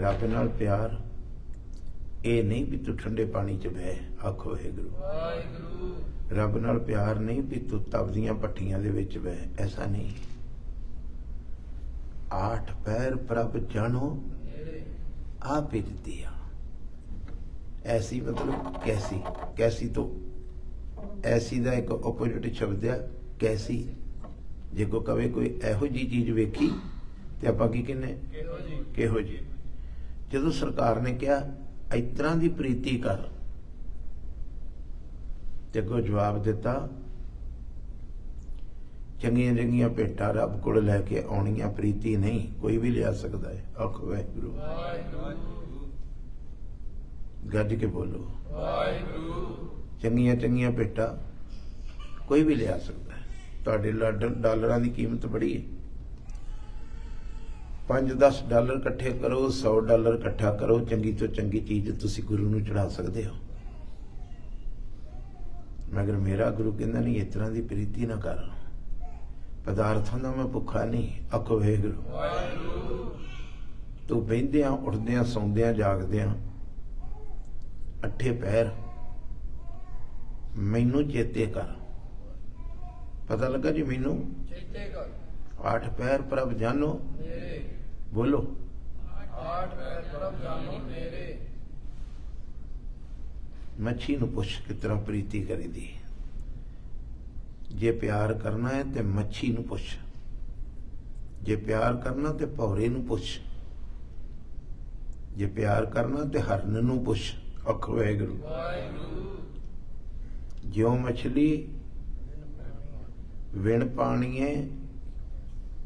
रब नाल प्यार ये नहीं भी तू ठंडे पानी च बह आखो वाहिगुरू। रब नाल प्यार नहीं भी तू तपदियां भट्टियां दे विच बह, ऐसा नहीं। आठ पैर प्रभ जानो आप ही दिया। ऐसी मतलब कैसी, कैसी तो ऐसी का एक ओपोजिट शब्द है कैसी। जे को कवे कोई एहो जी चीज वेखी तो आप की कहने किहो जी। जो सरकार ने कहा इस तरह की प्रीति कर, ते अगों जवाब दिता चंगियां चंगियां भेंटा रब कोल लैके आउणियां प्रीति नहीं कोई भी लिया सकता है। आखो वाहिगुरू, गज के बोलो चंगियां चंगियां भेंटा कोई भी लिया सकता है। तुहाडे डॉलरां की कीमत बड़ी है। 5-10 डॉलर इकट्ठे करो, 100 डॉलर इकट्ठा करो, चंगी तो चंगी चीज तुसी गुरु नूं चढ़ा सकते हो। मगर मेरा गुरु कहंदा नहीं इस तरह की प्रीति ना कर, पदार्थों का मैं भुखा नहीं। आखो वाहिगुरू। तू बहिंदियां उठदियां सौंदियां जागदियां अठे पैर मैनू चेते कर। पता लगा जी मैनू चेते कर। 8 पैर प्रभ जानो बोलो 8 पैर प्रभ जानो मेरे। मच्छी नू पुछ किस तरह प्रीति करी दी। जे प्यार करना है तो मच्छी नू पुछ, जे प्यार करना तो भौरे नू पुछ, जे प्यार करना तो हरन नू पुछ। आखो वाहिगुरू। ज्यों मछली विण पाणीए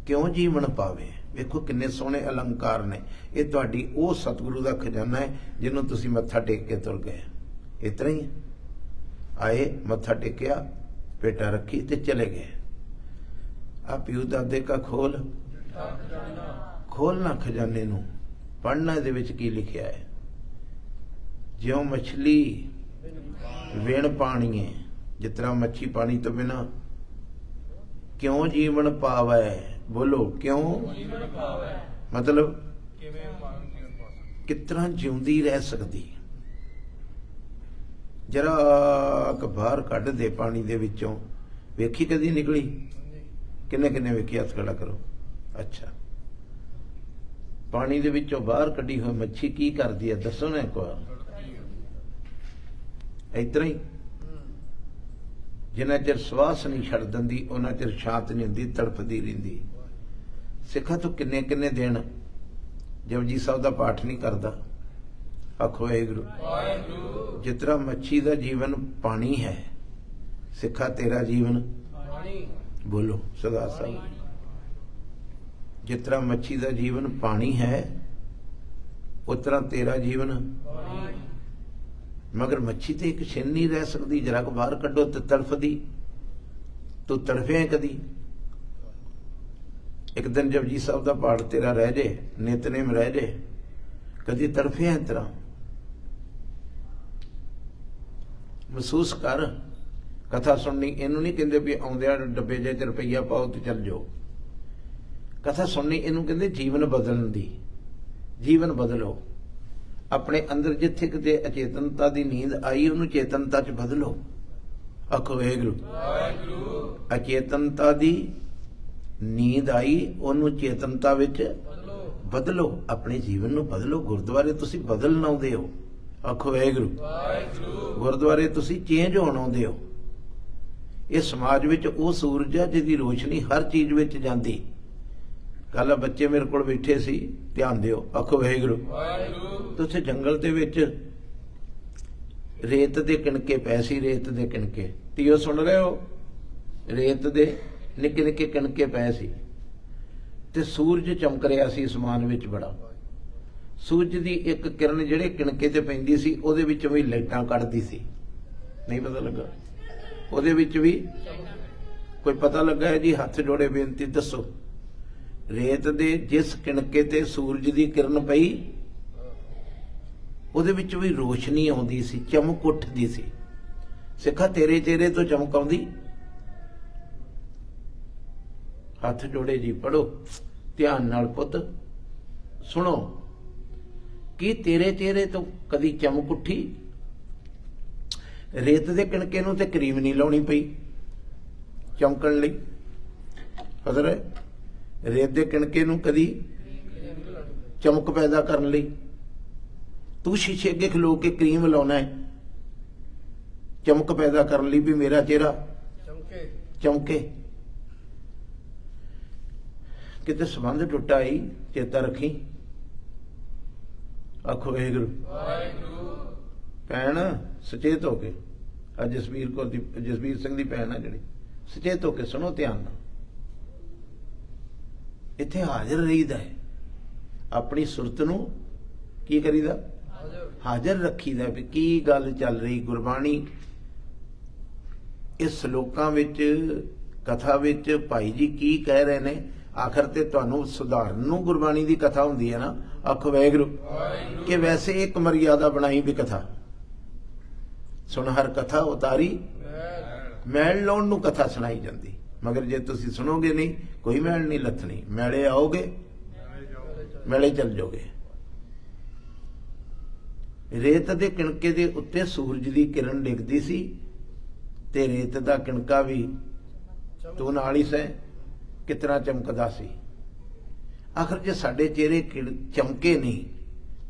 क्यों जीवन पावे। वेखो किन्ने सोहने अलंकार ने। ये तुहाडी वो सतगुरु का खजाना है जिन्होंने तुसी मत्था टेक के तुर गए। इतना ही आए मत्था टेकिया पेटा रखी ते चले गए। आ प्यू दादे का खोल खोलना खजाने नू, पढ़ना दे विच की लिखिया है। ज्यों मछली विण पाणीए, जिस तरह मच्छी पानी तो बिना क्यों जीवन पावे। बोलो क्यों मतलब कितना जिउंदी रह सकती। जरा बाहर कढ़ दे पानी दे विचों, वेखी कदी निकली? किन्ने किन्ने वेखी? हथ खड़ा करो। अच्छा, पानी दे विचों बाहर कढ़ी हुई मच्छी की करती है दसो ना एक बार। इतना ही जिन्ना चिर श्वास नहीं छड़ दिंदी उन्ना चिर शांत नहीं होंदी, तड़फदी रहिंदी। सिखा तो किन्ने किन्ने दिन जपजी साहब का पाठ नहीं करता। आखो वाहिगुरू। जितना मच्छी का जीवन पानी है, सिखा तेरा जीवन बोलो सदा साहब। जितना मच्छी का जीवन पानी है उतना तेरा जीवन। मगर मच्छी तो एक छिन नहीं रह सकती। जरा को बाहर कड्डो तो तड़फदी। तू तड़फे कदी? एक दिन जपजी साहब का पाठ तेरा रह जाए, नितनेम रह जाए, कदी तड़फे इस तरह महसूस कर। कथा सुननी इनू नहीं कहते भी आउंदिया डब्बे जे रुपया पाओ तो चल जाओ। कथा सुननी इनू कहते जीवन बदलने दी। जीवन बदलो अपने अंदर। जिथे किते अचेतनता की नींद आई उन्होंने चेतनता च बदलो। आखो वाहिगुरू। अचेतनता की नींद आई उन्होंने चेतनता विच बदलो। अपने जीवन नूं बदलो। गुरुद्वारे तुसी बदलण आउंदे हो। आखो वाहिगुरू। गुरुद्वारे तुसी चेंज होण आउंदे हो। ये समाज विच वो सूरज है जिहदी रोशनी हर चीज विच जांदी। कल बच्चे मेरे को बैठे सी, ध्यान दिओ। आखो वाहिगुरू। तो उत्थे जंगल दे विच रेत दे किणके पै सी। रेत दे किणके तीओ सुन रहे हो? रेत दे निक्के निक्के किणके पै सी ते सूरज चमक रहा सी आसमान विच बड़ा। सूरज दी एक किरण जिहड़े किणके ते पैंदी सी उहदे विचों भी लाइटां कढदी सी। नहीं पता लगा? उहदे विच भी कोई पता लगा है जी? हथ जोड़े बेनती दसो। रेत दे जिस किणके ते सूरज दी किरण पई उहदे विच भी रोशनी आउंदी सी, चमक उठदी सी। सिखा तेरे चेहरे तो चमक आउंदी? हाथ जोड़े जी, पढ़ो ध्यान नाल पुत, सुनो। कि तेरे चेहरे तो कदी चमक उठी, रेत दे किणके नूं ते क्रीम नहीं लाउणी पई चमकण लई। पता है रेत दे किणके नूं कदी चमक पैदा करन लई तू शीशे अगे खलो के क्रीम लाउणा है चमक पैदा करन लई भी मेरा चेहरा चमके। किते संबंध टुटा ही चेता रखी। आखो वाहिगुरू। भैन सचेत होके जसबीर सिंह दी भैन है जिहड़ी, सचेत होके सुनो ध्यान नाल। इत्थे हाजिर रहीदा है, अपनी सुरत नूं की करीदा हाजिर रखीदा भी की गल चल रही। गुरबाणी इस श्लोकां विच कथा विच भाई जी की कह रहे ने, आखिर ते तुहानूं सुधारन नूं गुरबाणी दी कथा हुंदी है ना। आखो वाहिगुरू। कि वैसे एक मर्यादा बनाई भी कथा सुन हर कथा उतारी मैल लाउण नूं कथा सुनाई जाती, मगर जे तुसीं सुनोगे नहीं कोई मैल नहीं लथनी। मैले आओगे मैले चल जाओगे। रेत दे किणके दे उत्ते सूरज दी किरण डिगदी सी ते रेत दा किणका भी तू नाल ही सै कितना चमकदा सी। आखिर जे साडे चेहरे चमके नहीं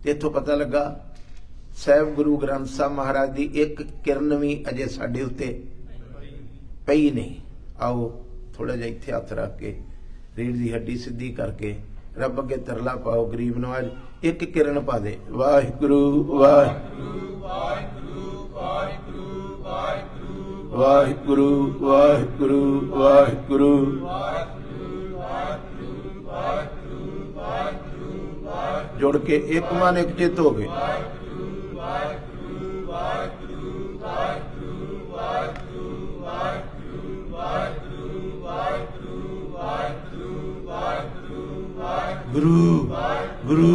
ते इत्थों पता लगा साहिब गुरु ग्रंथ साहब महाराज दी एक किरण भी अजे साडे उत्ते पई नहीं। आओ थोड़ा जिहा इत्थे हथ रख के रीढ़ दी हड्डी सीधी करके रब अगे तरला पाओ, गरीब नवाज एक किरण पा दे। वाहिगुरू वाहिगुरू वाहिगुरू वाहिगुरू वाहिगुरू वाहिगुरू जोड़ के एक मन एक चित हो गए। गुरु गुरु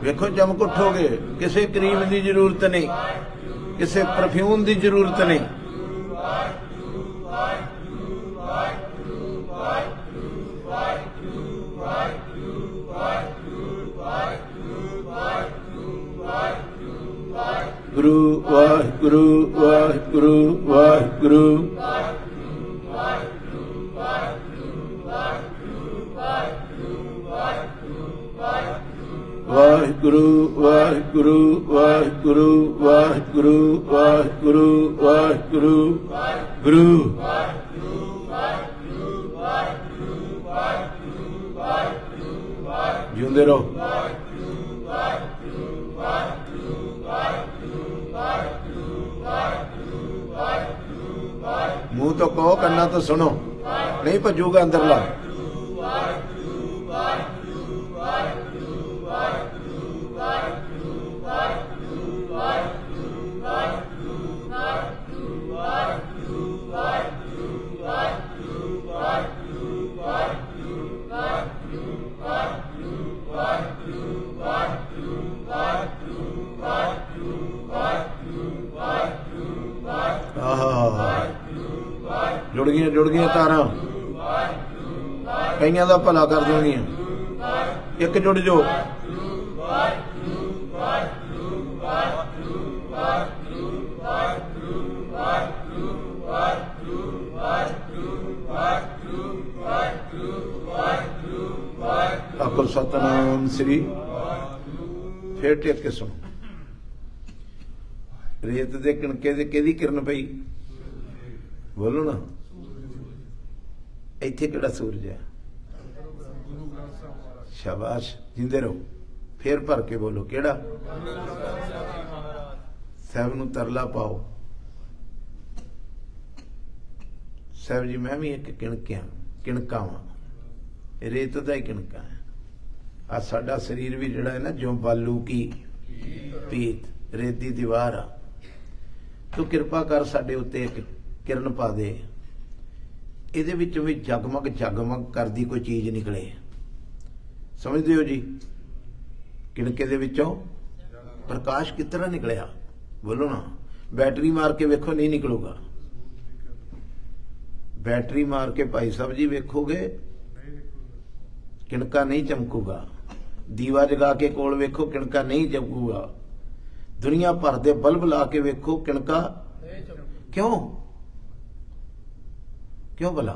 वेखो चमक उठोगे। किसी क्रीम की जरूरत नहीं, किसी परफ्यूम की जरूरत नहीं। गुरु वाहिगुरू वाहिगुरू वाहिगुरू वाहिगुरू वाहिगुरू वाहिगुरू वाहिगुरू वाहिगुरू वाहिगुरू गुरु जिंदे रहो। मुंह तो कहो कन्ना तो सुनो, नहीं भजूगा अंदरला। जुड़ गई तारा, कईयां दा भला कर देंगियां। एक जुड़ जो। आखो सतनाम श्री। फिर टेक के सुनो। रेत दे किणके दे किहदी किरण पई? बोलो ना। इत्थे किहड़ा सूरज है? शाबाश, जिंदे रहो। फिर भर के बोलो किहड़ा? साहब नूं तरला पाओ। साहब जी मैं भी एक किणका वां, रेत दा ही किणका है। आ साडा शरीर भी जिहड़ा है ना, जो बालू की पीत रेत दी दीवार आ। तू किरपा कर साडे उत्ते एक किरण पा दे, इहदे विच भी जगमग जगमग करदी कोई चीज निकले। समझदे हो जी? किणके दे विचों प्रकाश किस तरह निकलिया? बोलो ना। बैटरी मार के वेखो नहीं निकलूगा। बैटरी मार के भाई साहब जी वेखोगे किणका नहीं चमकूगा। दीवा जगा के कोल वेखो किणका नहीं चमकूगा। दुनिया भर दे बल्ब ला के वेखो किणका क्यों क्यों भला?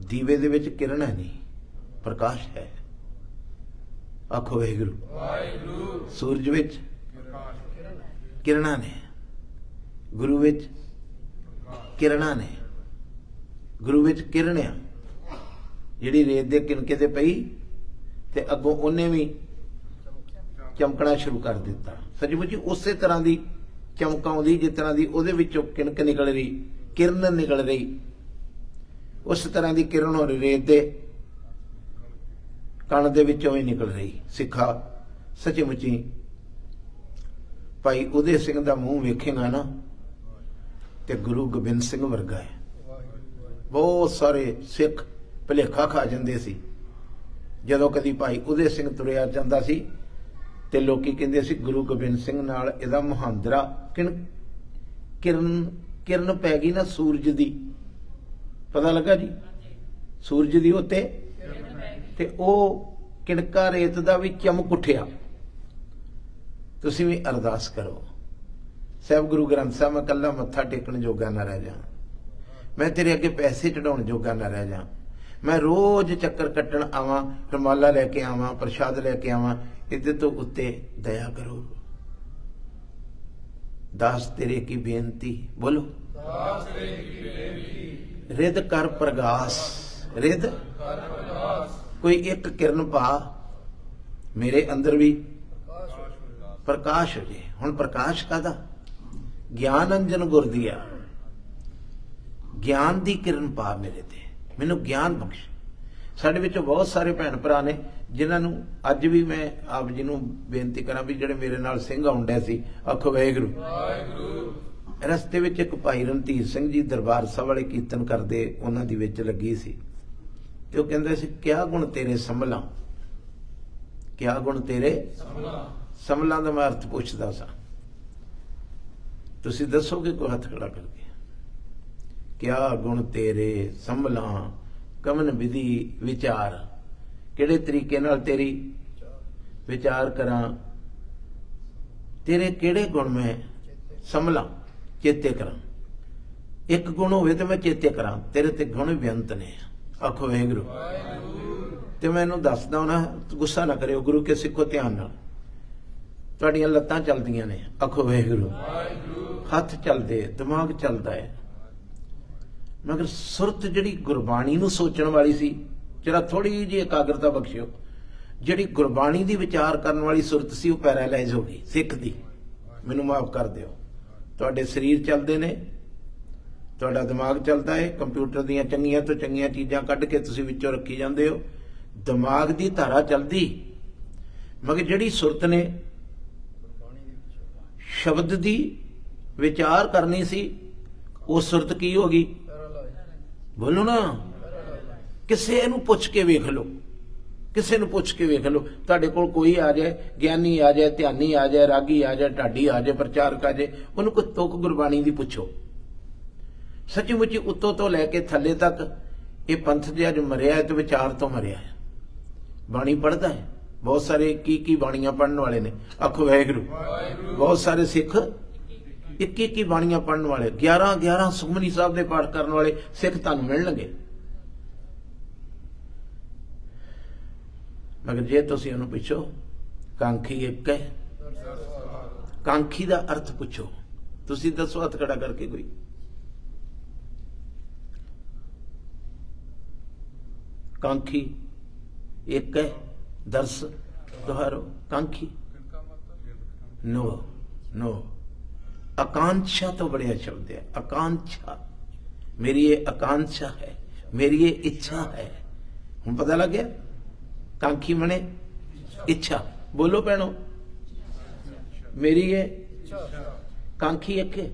दीवे दे विच किरण है नहीं, प्रकाश है। आखो वाहिगुरू। सूरज विच किरणा ने, गुरु विच किरणा ने। गुरु विच किरण आ जिहड़ी रेत दे किनके ते पई ते अगों उन्हें भी चमकना शुरू कर दिता। सचमुच उस तरह की चमक आउंदी जिस तरह की उहदे विचों किनक निकल रही, किरण निकल रही, उस तरह की किरण हो रही रेत दे कण दे विचों ही निकल रही। सिखा सचमुची भाई उदय सिंह दा मूँह वेखेगा ना ते गुरु गोबिंद सिंह वर्गा है। बहुत सारे सिख भुलेखा खा जाते सी जदों कदी भाई उदय सिंह तुरिया जाता सी ते लोकी कहंदे सी गुरु गोबिंद सिंह नाल इहदा मुहांदरा किरण किरण पै गई ना सूरज दी। पता लगा जी सूरज दी उत्ते ते ओ किणका रेत दा भी चमक उठिया। तुसीं भी अरदास करो साहब गुरु ग्रंथ साहब मैं कल्ला मत्था टेकण जोगा ना रह जा, मैं तेरे अगे पैसे चढ़ाउण जोगा ना रह जा, मैं रोज चक्कर कट्टण आवां, रमाला लैके आवां, प्रसाद लैके आवां, इहदे तो उत्ते दया करो। दास तेरे की बेनती बोलो, दास तेरे की बेनती, रिद कर प्रगास, रिद कर प्रगास, कोई एक किरण पा मेरे अंदर भी प्रकाश हो जाए। हुण प्रकाश कादा? ज्ञान अंजन गुर दिया, ज्ञान दी किरण पा मेरे ते, मैनू ज्ञान बख्श। साडे विचों बहुत सारे भैन भरा ने जिन्हां नूं अज भी मैं आप जी नूं बेनती करां भी जिहड़े मेरे नाल सिंह आउंदे सी। आखो वाहिगुरू। रस्ते विच एक भाई रणधीर सिंह जी दरबार साहब वाले कीर्तन करदे, उन्हां दी विच लगी सी ते ओह कहंदे सी क्या गुण तेरे संभला, क्या गुण तेरे संभला दा मैं अर्थ पुछदा सा, तुसीं दसोगे कोई हथ खड़ा करके? क्या गुण तेरे संभला कमन विधि विचार, किहड़े तरीके नाल तेरी विचार करां, तेरे किहड़े गुण मैं संभला चेते करां। एक गुण होवे ते मैं चेते करां, तेरे ते गुण बेअंत ने। आखो वाहिगुरू। ते मैनूं दसदा ना, गुस्सा ना करियो, गुरु के सिखो ध्यान नाल, तुहाडीआं लत्तां चलदियां ने। आखो वाहिगुरू। हथ चलदे, दिमाग चलदा है, मगर सुरत जिहड़ी गुरबाणी नूं सोचण वाली सी, जरा थोड़ी जी एकाग्रता बख्शियो, जिहड़ी गुरबाणी दी विचार करन वाली सुरत सी वो पैरालाइज हो गई सिख दी। मैनूं माफ कर दिओ। तुहाडे शरीर चलदे ने, तुहाडा दिमाग चलदा है, कंप्यूटर दीआं चंगीआं तो चंगीआं चीज़ां कढ के तुसीं विचों रखी जांदे हो, दिमाग दी धारा चलदी, मगर जिहड़ी सुरत ने शब्द दी विचार करनी सी, वो सुरत की हो गई? बोलो ना, किसे नूं पुछ के वेख लो, किसे नूं पुछ के वेख लो। तुहाडे कोल कोई आ जाए, ज्ञानी आ जाए, ध्यानी आ जाए, रागी आ जाए, ढाडी आ जाए, प्रचारक आ जाए, उन्होंने कोई तुक गुरबाणी दी पुछो। सचमुची उत्तों तो लैके थले तक ये पंथ जिहा जो मरिया है तो विचार तो मरिया है। बाणी पढ़ता है, बहुत सारे की बाणियां पढ़ने वाले ने। आखो वाहिगुरू। बहुत सारे सिख इक्की बाणियां पढ़ने वाले, 11 सुखमनी साहब दे पाठ करने वाले सिख तुहानूं मिलणगे। मगर जे तुसीं उहनूं पुछो कांखी एक है, कांखी दा अर्थ पुछो, तुसीं दसो हथ खड़ा करके कोई। कांखी एक है, दर्श दोहारो। कांखी नो आकांक्षा तो बढ़िया शब्द है। आकांक्षा, मेरी ये आकांक्षा है, मेरी ये इच्छा है। हम पता लग गया कांखी मने इच्छा। बोलो भैनों, मेरी ये कांखी एक है।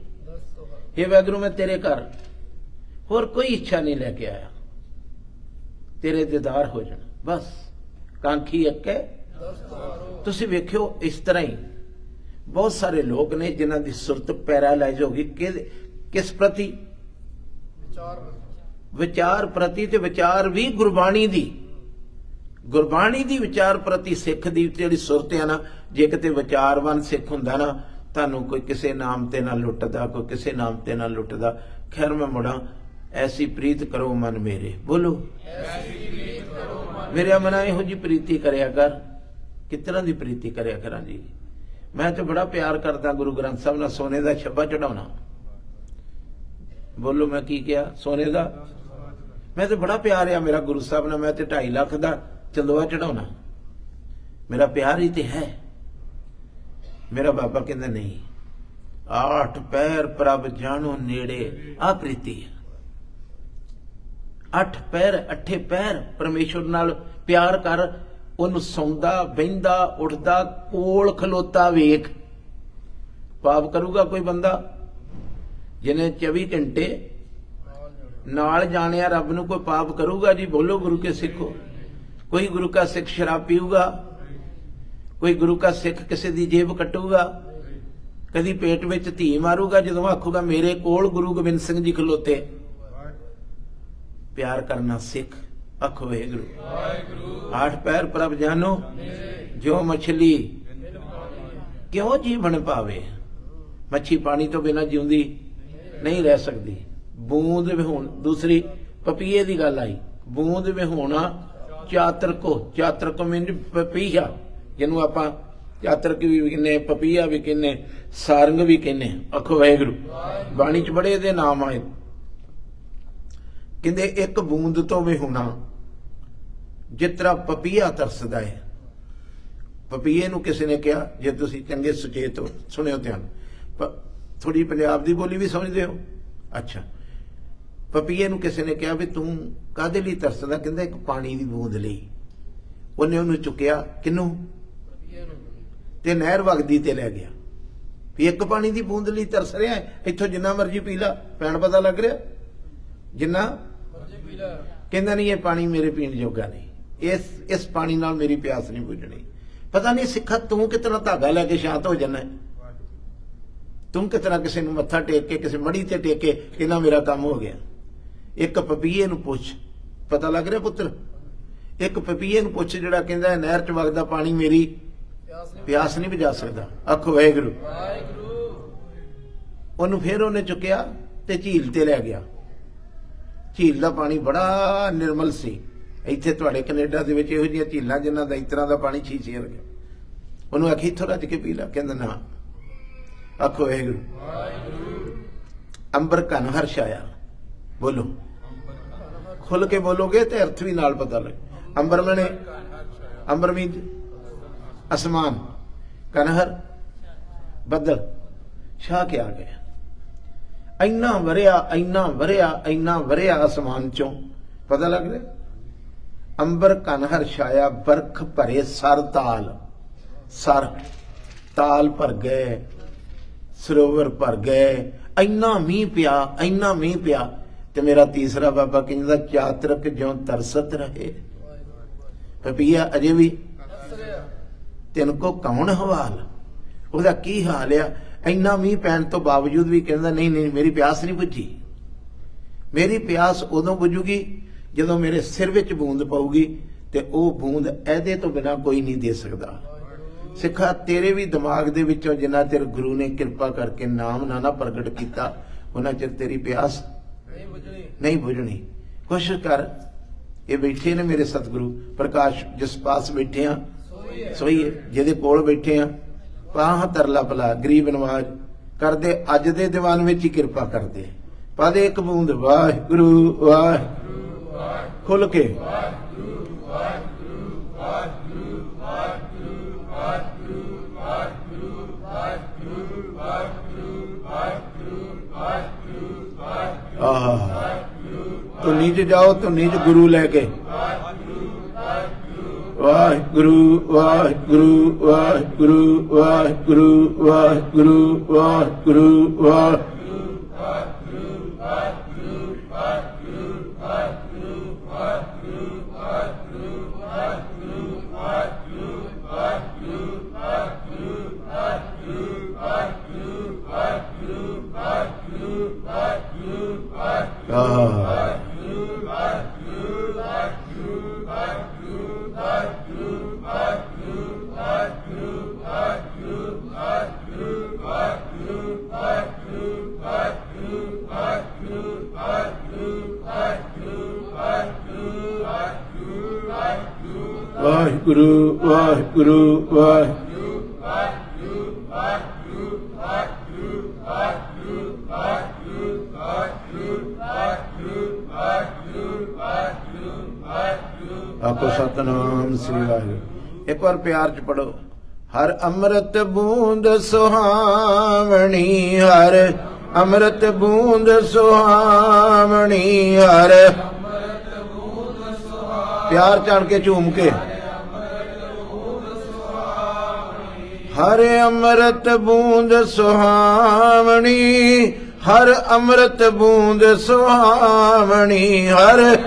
हे वाहिगुरू, मैं तेरे घर होर कोई इच्छा नहीं लेके आया, तेरे दीदार हो जाना बस। कांखी एक है। तुसीं वेखियो इस तरह ही बहुत सारे लोग ने जिन्हां दी सुरत पैरालाइज हो गई किस प्रति? विचार प्रति। ते विचार भी गुरबाणी दी विचार प्रति सिख दी जिहड़ी सुरत है ना, जे किते विचारवान सिख हुंदा ना, तुहानूं कोई किसे नाम ते ना लुटदा, कोई किसे नाम ते ना लुटदा। खैर मैं मुड़ा, ऐसी प्रीत करो मन मेरे, बोलो मेरे मना इहो जी प्रीति करया कर। किस तरह की प्रीति करया करा जी? मैं तो बड़ा प्यार करता गुरु ग्रंथ साहब नाल, सोने का छब्बा चढ़ाउणा। बोलो मैं की किया? सोने का मैं तो बड़ा प्यार है मेरा गुरु साहब नाल, मैं तो 2.5 लाख का चंदोआ चढ़ाउणा, मेरा प्यार ही तो है। मेरा बाबा कहंदा नहीं, 8 पैर प्रभ जानो नेड़े, आ प्रीति है। 8 पैर 8 पैर परमेश्वर नाल प्यार कर, ਉਹਨੂੰ ਸੌਂਦਾ ਬਹਿੰਦਾ ਉੱਠਦਾ ਕੋਲ ਖਲੋਤਾ ਵੇਖ। ਪਾਪ ਕਰੂਗਾ ਕੋਈ ਬੰਦਾ ਜਿਹਨੇ 24 ਘੰਟੇ ਨਾਲ ਜਾਣਿਆ ਰੱਬ ਨੂੰ, ਕੋਈ ਪਾਪ ਕਰੂਗਾ ਜੀ? ਬੋਲੋ ਗੁਰੂ ਕੇ ਸਿੱਖੋ। ਕੋਈ ਗੁਰੂ का सिख शराब पीऊगा? कोई गुरु का सिख किसी की जेब कटूगा? कदी पेट में धी मारूगा जो आखूगा मेरे कोल गुरु गोबिंद सिंह जी खलोते? प्यार करना सिख। आखो वाहेगुरु। 8 पैर प्रभ जानो जो मछली क्यों जीवन पावे। मच्छी पानी तो बिना जीउंदी नहीं रह सकती। बूंद विहोण, दूसरी पपीए की गल आई, बूंद विहोणा चातरको, चातरको मीन पपीहा, जिन्हों आपां चातरक भी कहने, पपीहा भी कहने, सारंग भी कहने। आखो वाहेगुरु। बाणी च बड़े इहदे नाम आए। कहंदे एक बूंद तो विहोणा, जिस तरह पपीहा तरसदा है। पपीए नूं किसी ने कहा, जे तुसीं चंगे सुचेत हो, सुनियो ध्यान, थोड़ी पंजाब दी बोली भी समझदे हो? अच्छा, पपीए नूं किसी ने कहा भी तूं काहदे लई तरसदा? कहंदा एक पानी दी बूंद लई। उन्हें उन्हें चुकिया, किनू? ते नहर वगदी ते लै गया। भी एक पानी दी बूंद लई तरस रहा है, इत्थों जिन्ना मर्जी पी ला, पैण पता लग रहा जिन्ना मर्जी पी ला। कहंदा नहीं ये पानी मेरे पीण जोगा नहीं, इस पानी नाल मेरी प्यास नहीं बुझनी। पता नहीं सिखा तू कितना धागा लैके शांत हो जाना है? तू कितना किसी नूं मत्था टेक के, किसी मड़ी ते टेक के कहना मेरा काम हो गया। एक पपीए नूं पुछ, पता लग रहा पुत्र? एक पपीए नूं पुछ जिहड़ा कहंदा नहर च वगदा पानी मेरी प्यास नहीं बुझा सकदा। आखो वाहेगुरु। उन्होंने फिर उन्हें चुकिया ते झील ते लै गया। झील का पानी बड़ा निर्मल सी। इत्थे तुहाडे कनेडा दे विच इहो जिहियां झीलां जिन्हां दा इस तरह का पानी छीछे वर्गा। उन्होंने आखी इत्थों रज के पी ला, कहंदा ना। आखो वाहेगुरु। अंबर घन हर्ष आया, बोलो खुल के बोलोगे तो अर्थ भी नाल पता लगे। अंबर मने, अंबर मीन आसमान, कनहर बदल, छा के आ गया। इन्ना वरिया, इन्ना वरिया, इन्ना वरिया आसमान चों, पता लग रहा। अंबर कनहर छाया, बरख भरे सर ताल, सर ताल भर गए, सरोवर भर गए। इन्ना मीह पिया, इन्ना मीह पिया। ते मेरा तीसरा बाबा कहंदा चातरक ज्यों तरसत रहे। पपीया अजे भी तिनको कौन हवाल, उसका की हाल आ? इन्ना मीह पैण तो बावजूद भी कहंदा नहीं नहीं मेरी प्यास नहीं बुझी। मेरी प्यास उदों बुझूगी जदों मेरे सिर विच बूंद पऊगी, ते ओह बूंद ऐदे तो बिना कोई नहीं दे सकदा। सिखा तेरे भी दिमाग दे विचों जिन्ना चिर गुरु ने किरपा करके नाम ना प्रगट किया, उन्ना चिर तेरी प्यास नहीं बुझनी। कोशिश कर, ये बैठे ने मेरे सतगुरु प्रकाश, जिस पास बैठे हैं सोईए, जिहदे कोल बैठे हैं पाह तरला भला गरीब नवाज कर दे, अज दे दीवान में ही कृपा कर दे। पा दे एक बूंद वाहिगुरु वाहिगुरु, खुल के तो नीचे जाओ, तो नीचे गुरु लेके वाहिगुरु वाहिगुरु वाहिगुरु वाहिगुरु वाहिगुरु वाहिगुरु वाहिगुरु। ਵਾਹਿਗੁਰੂ ਵਾਹਿਗੁਰੂ ਵਾਹਿਗੁਰੂ। ਆਖੋ ਸਤਨਾਮ ਸ੍ਰੀ ਵਾਹਿਗੁਰੂ। ਇੱਕ ਵਾਰ ਪਿਆਰ ਚ ਪੜੋ। ਹਰ ਅੰਮ੍ਰਿਤ ਬੂੰਦ ਸੁਹਾਵਣੀ, ਹਰ ਅੰਮ੍ਰਿਤ ਬੂੰਦ ਸੁਹਾਵਣੀ, ਹਰ ਪਿਆਰ ਚੜ ਕੇ ਝੂਮ ਕੇ ਹਰ ਅੰਮ੍ਰਿਤ ਬੂੰਦ ਸੁਹਾਵਣੀ, ਹਰ ਅੰਮ੍ਰਿਤ ਬੂੰਦ ਸੁਹਾਵਣੀ, ਹਰ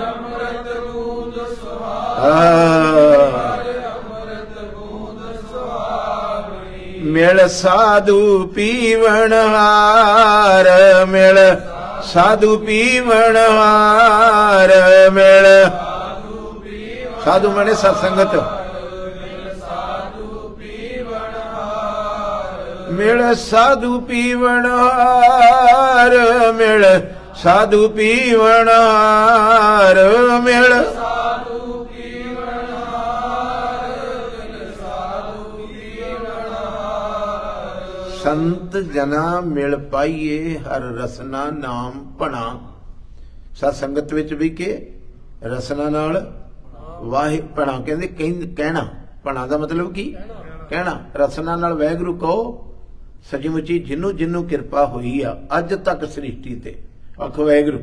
ਮਿਲ ਸਾਧੂ ਪੀਵਣ ਹਾਰ, ਮਿਲ ਸਾਧੂ ਪੀਵਣ ਹਾਰ, ਮਿਲ ਸਾਧੂ ਮਨੇ ਸਤਸੰਗਤ, ਮਿਲ ਸਾਧੂ ਪੀਵਣ ਹਾਰ, ਮਿਲ ਸਾਧੂ ਪੀਵਣ ਹਾਰ, ਮਿਲ ਸੰਤ ਜਨਾ ਮਿਲ ਪਾਈਏ, ਹਰ ਰਸਨਾ ਨਾਮ ਭਣਾ। ਸਤ ਸੰਗਤ ਵਿੱਚ ਵੀ ਕੇ ਰਸਨਾ ਨਾਲ ਵਾਹਿ ਭਣਾ ਕਹਿੰਦੇ ਕਹਿਣਾ। ਭਣਾ ਦਾ ਮਤਲਬ ਕੀ? ਕਹਿਣਾ। ਰਸਨਾ ਨਾਲ ਵਾਹਿਗੁਰੂ ਕਹੋ। ਸੱਚੀ ਜਿਹਨੂੰ ਜਿਹਨੂੰ ਕਿਰਪਾ ਹੋਈ ਆ ਅੱਜ ਤੱਕ ਸ੍ਰਿਸ਼ਟੀ ਤੇ, ਆਖੋ ਵਾਹਿਗੁਰੂ।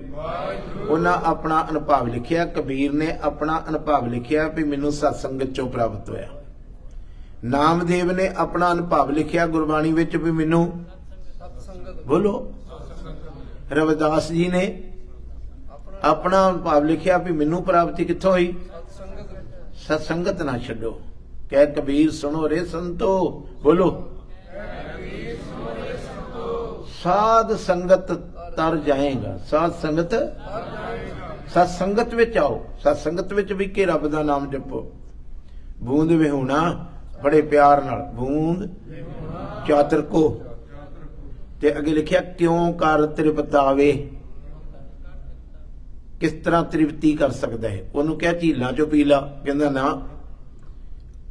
ਉਹਨਾਂ ਆਪਣਾ ਅਨੁਭਵ ਲਿਖਿਆ। ਕਬੀਰ ਨੇ ਆਪਣਾ ਅਨੁਭਵ ਲਿਖਿਆ ਵੀ ਮੈਨੂੰ ਸਤ ਸੰਗਤ ਚੋਂ ਪ੍ਰਾਪਤ ਹੋਇਆ। ਨਾਮਦੇਵ ਨੇ ਆਪਣਾ ਅਨੁਭਵ ਲਿਖਿਆ ਗੁਰਬਾਣੀ ਵਿੱਚ ਵੀ ਮੈਨੂੰ ਬੋਲੋ। ਰਵਿਦਾਸ ਜੀ ਨੇ ਆਪਣਾ ਅਨੁਭਵ ਲਿਖਿਆ ਵੀ ਮੈਨੂੰ ਪ੍ਰਾਪਤੀ ਕਿੱਥੋਂ ਹੋਈ? ਸਤ ਸੰਗਤ ਨਾ ਛੱਡੋ। ਕਹਿ ਕਬੀਰ ਸੁਣੋ ਰੇ ਸੰਤੋ, ਬੋਲੋ। ਸਾਧ ਸੰਗਤ ਤਰ ਜਾਏਗਾ। ਸਾਧ ਸੰਗਤ, ਸਤ ਸੰਗਤ ਵਿੱਚ ਆਓ। ਸਤ ਸੰਗਤ ਵਿੱਚ ਵੀ ਕੇ ਰੱਬ ਦਾ ਨਾਮ ਜਪੋ। ਬੂੰਦ ਵਿਹੂਣਾ, ਬੜੇ ਪਿਆਰ ਨਾਲ ਬੂੰਦ ਚਾਤਰ ਕੋ। ਤੇ ਅੱਗੇ ਲਿਖਿਆ ਕਿਉਂ ਕਰ ਤ੍ਰਿਪਤਾਵੇ, ਕਿਸ ਤਰ੍ਹਾਂ ਤ੍ਰਿਪਤੀ ਕਰ ਸਕਦਾ ਹੈ? ਉਹਨੂੰ ਕਿਹਾ ਝੀਲਾਂ ਚੋਂ ਪੀ ਲਾ, ਕਹਿੰਦਾ ਨਾ।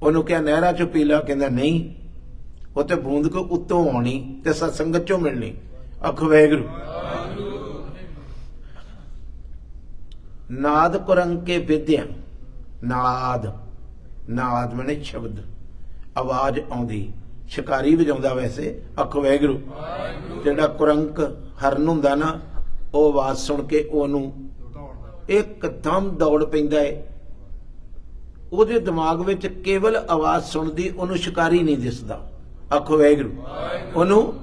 ਉਹਨੂੰ ਕਿਹਾ ਨਹਿਰਾਂ ਚੋਂ ਪੀ ਲਾ, ਕਹਿੰਦਾ ਨਹੀਂ। ਉਹ ਤੇ ਬੂੰਦ ਕੋ ਉੱਤੋਂ ਆਉਣੀ ਤੇ ਸਤ ਸੰਗਤ ਚੋਂ ਮਿਲਣੀ। ਆਖੋ ਵਾਹਿਗੁਰੂ। ਨਾਦ ਕੁਰੰਕੇ ਵਿਦਿਆ, ਨਾਦ, ਨਾਦ ਮਨੇ ਸ਼ਬਦ, ਆਵਾਜ਼ ਆਉਂਦੀ। ਸ਼ਿਕਾਰੀ ਵਜਾਉਂਦਾ ਵੈਸੇ। ਆਖੋ ਵਾਹਿਗੁਰੂ। ਜਿਹੜਾ ਕੁਰੰਕ ਹਰਨ ਹੁੰਦਾ ਨਾ, ਉਹ ਆਵਾਜ਼ ਸੁਣ ਕੇ ਉਹਨੂੰ ਇੱਕਦਮ ਦੌੜ ਪੈਂਦਾ ਹੈ। ਉਹਦੇ ਦਿਮਾਗ ਵਿੱਚ ਕੇਵਲ ਆਵਾਜ਼ ਸੁਣਦੀ, ਉਹਨੂੰ ਸ਼ਿਕਾਰੀ ਨਹੀਂ ਦਿਸਦਾ। ਆਖੋ ਵਾਹਿਗੁਰੂ। ਉਹਨੂੰ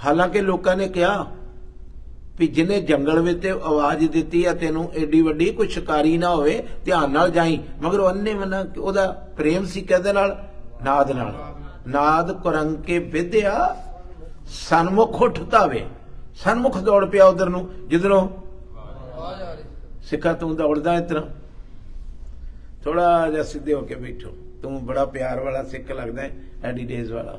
ਹਾਲਾਂਕਿ ਲੋਕਾਂ ਨੇ ਕਿਹਾ ਵੀ ਜਿਹਨੇ ਜੰਗਲ ਵਿੱਚ ਆਵਾਜ਼ ਦਿੱਤੀ ਆ ਤੈਨੂੰ ਏਡੀ ਵੱਡੀ, ਕੋਈ ਸ਼ਿਕਾਰੀ ਨਾ ਹੋਵੇ, ਧਿਆਨ ਨਾਲ ਜਾਈ। ਮਗਰ ਉਹਨੇ ਮਨਾ, ਉਹਦਾ ਪ੍ਰੇਮ ਸੀ ਕਿਹਦੇ ਨਾਲ? ਨਾਦ ਨਾਲ। ਨਾਦ ਕੁਰੰਕੇ ਵਿਦਿਆ ਸਨਮੁਖ ਉੱਠ ਧਾਵੇ। ਸਨਮੁਖ ਦੌੜ ਪਿਆ ਉਧਰ ਨੂੰ ਜਿੱਧਰੋਂ ਸਿੱਖਾ ਤੂੰ ਦੌੜਦਾ ਇਸ ਤਰ੍ਹਾਂ। ਥੋੜਾ ਜਿਹਾ ਸਿੱਧੇ ਹੋ ਕੇ ਬੈਠੋ। ਤੂੰ ਬੜਾ ਪਿਆਰ ਵਾਲਾ ਸਿੱਖ ਲੱਗਦਾ ਹੈ, ਐਡੀ ਡੇਜ਼ ਵਾਲਾ।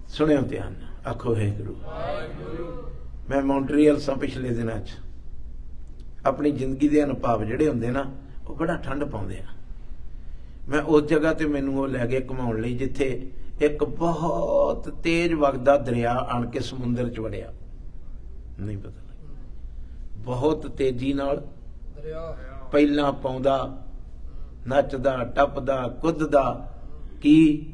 ਸੁਣਿਓ ਧਿਆਨ। ਆਖੋ ਵਾਹਿਗੁਰੂ। ਮੈਂ ਮੌਂਟਰੀਅਲ ਸਾਂ ਪਿਛਲੇ ਦਿਨਾਂ 'ਚ। ਆਪਣੀ ਜ਼ਿੰਦਗੀ ਦੇ ਅਨੁਭਵ ਜਿਹੜੇ ਹੁੰਦੇ ਨਾ, ਉਹ ਬੜਾ ਠੰਡ ਪਾਉਂਦੇ ਆ। ਮੈਂ ਉਸ ਜਗ੍ਹਾ ਤੇ ਮੈਨੂੰ ਉਹ ਲੈ ਗਏ ਘੁਮਾਉਣ ਲਈ ਜਿੱਥੇ ਇੱਕ ਬਹੁਤ ਤੇਜ਼ ਵਗਦਾ ਦਰਿਆ ਆਣ ਕੇ ਸਮੁੰਦਰ 'ਚ ਵੜਿਆ। ਨਹੀਂ ਪਤਾ ਲੱਗਿਆ। ਬਹੁਤ ਤੇਜ਼ੀ ਨਾਲ ਪਹਿਲਾਂ ਪਾਉਂਦਾ, ਨੱਚਦਾ, ਟੱਪਦਾ, ਕੁੱਦਦਾ, ਕੀ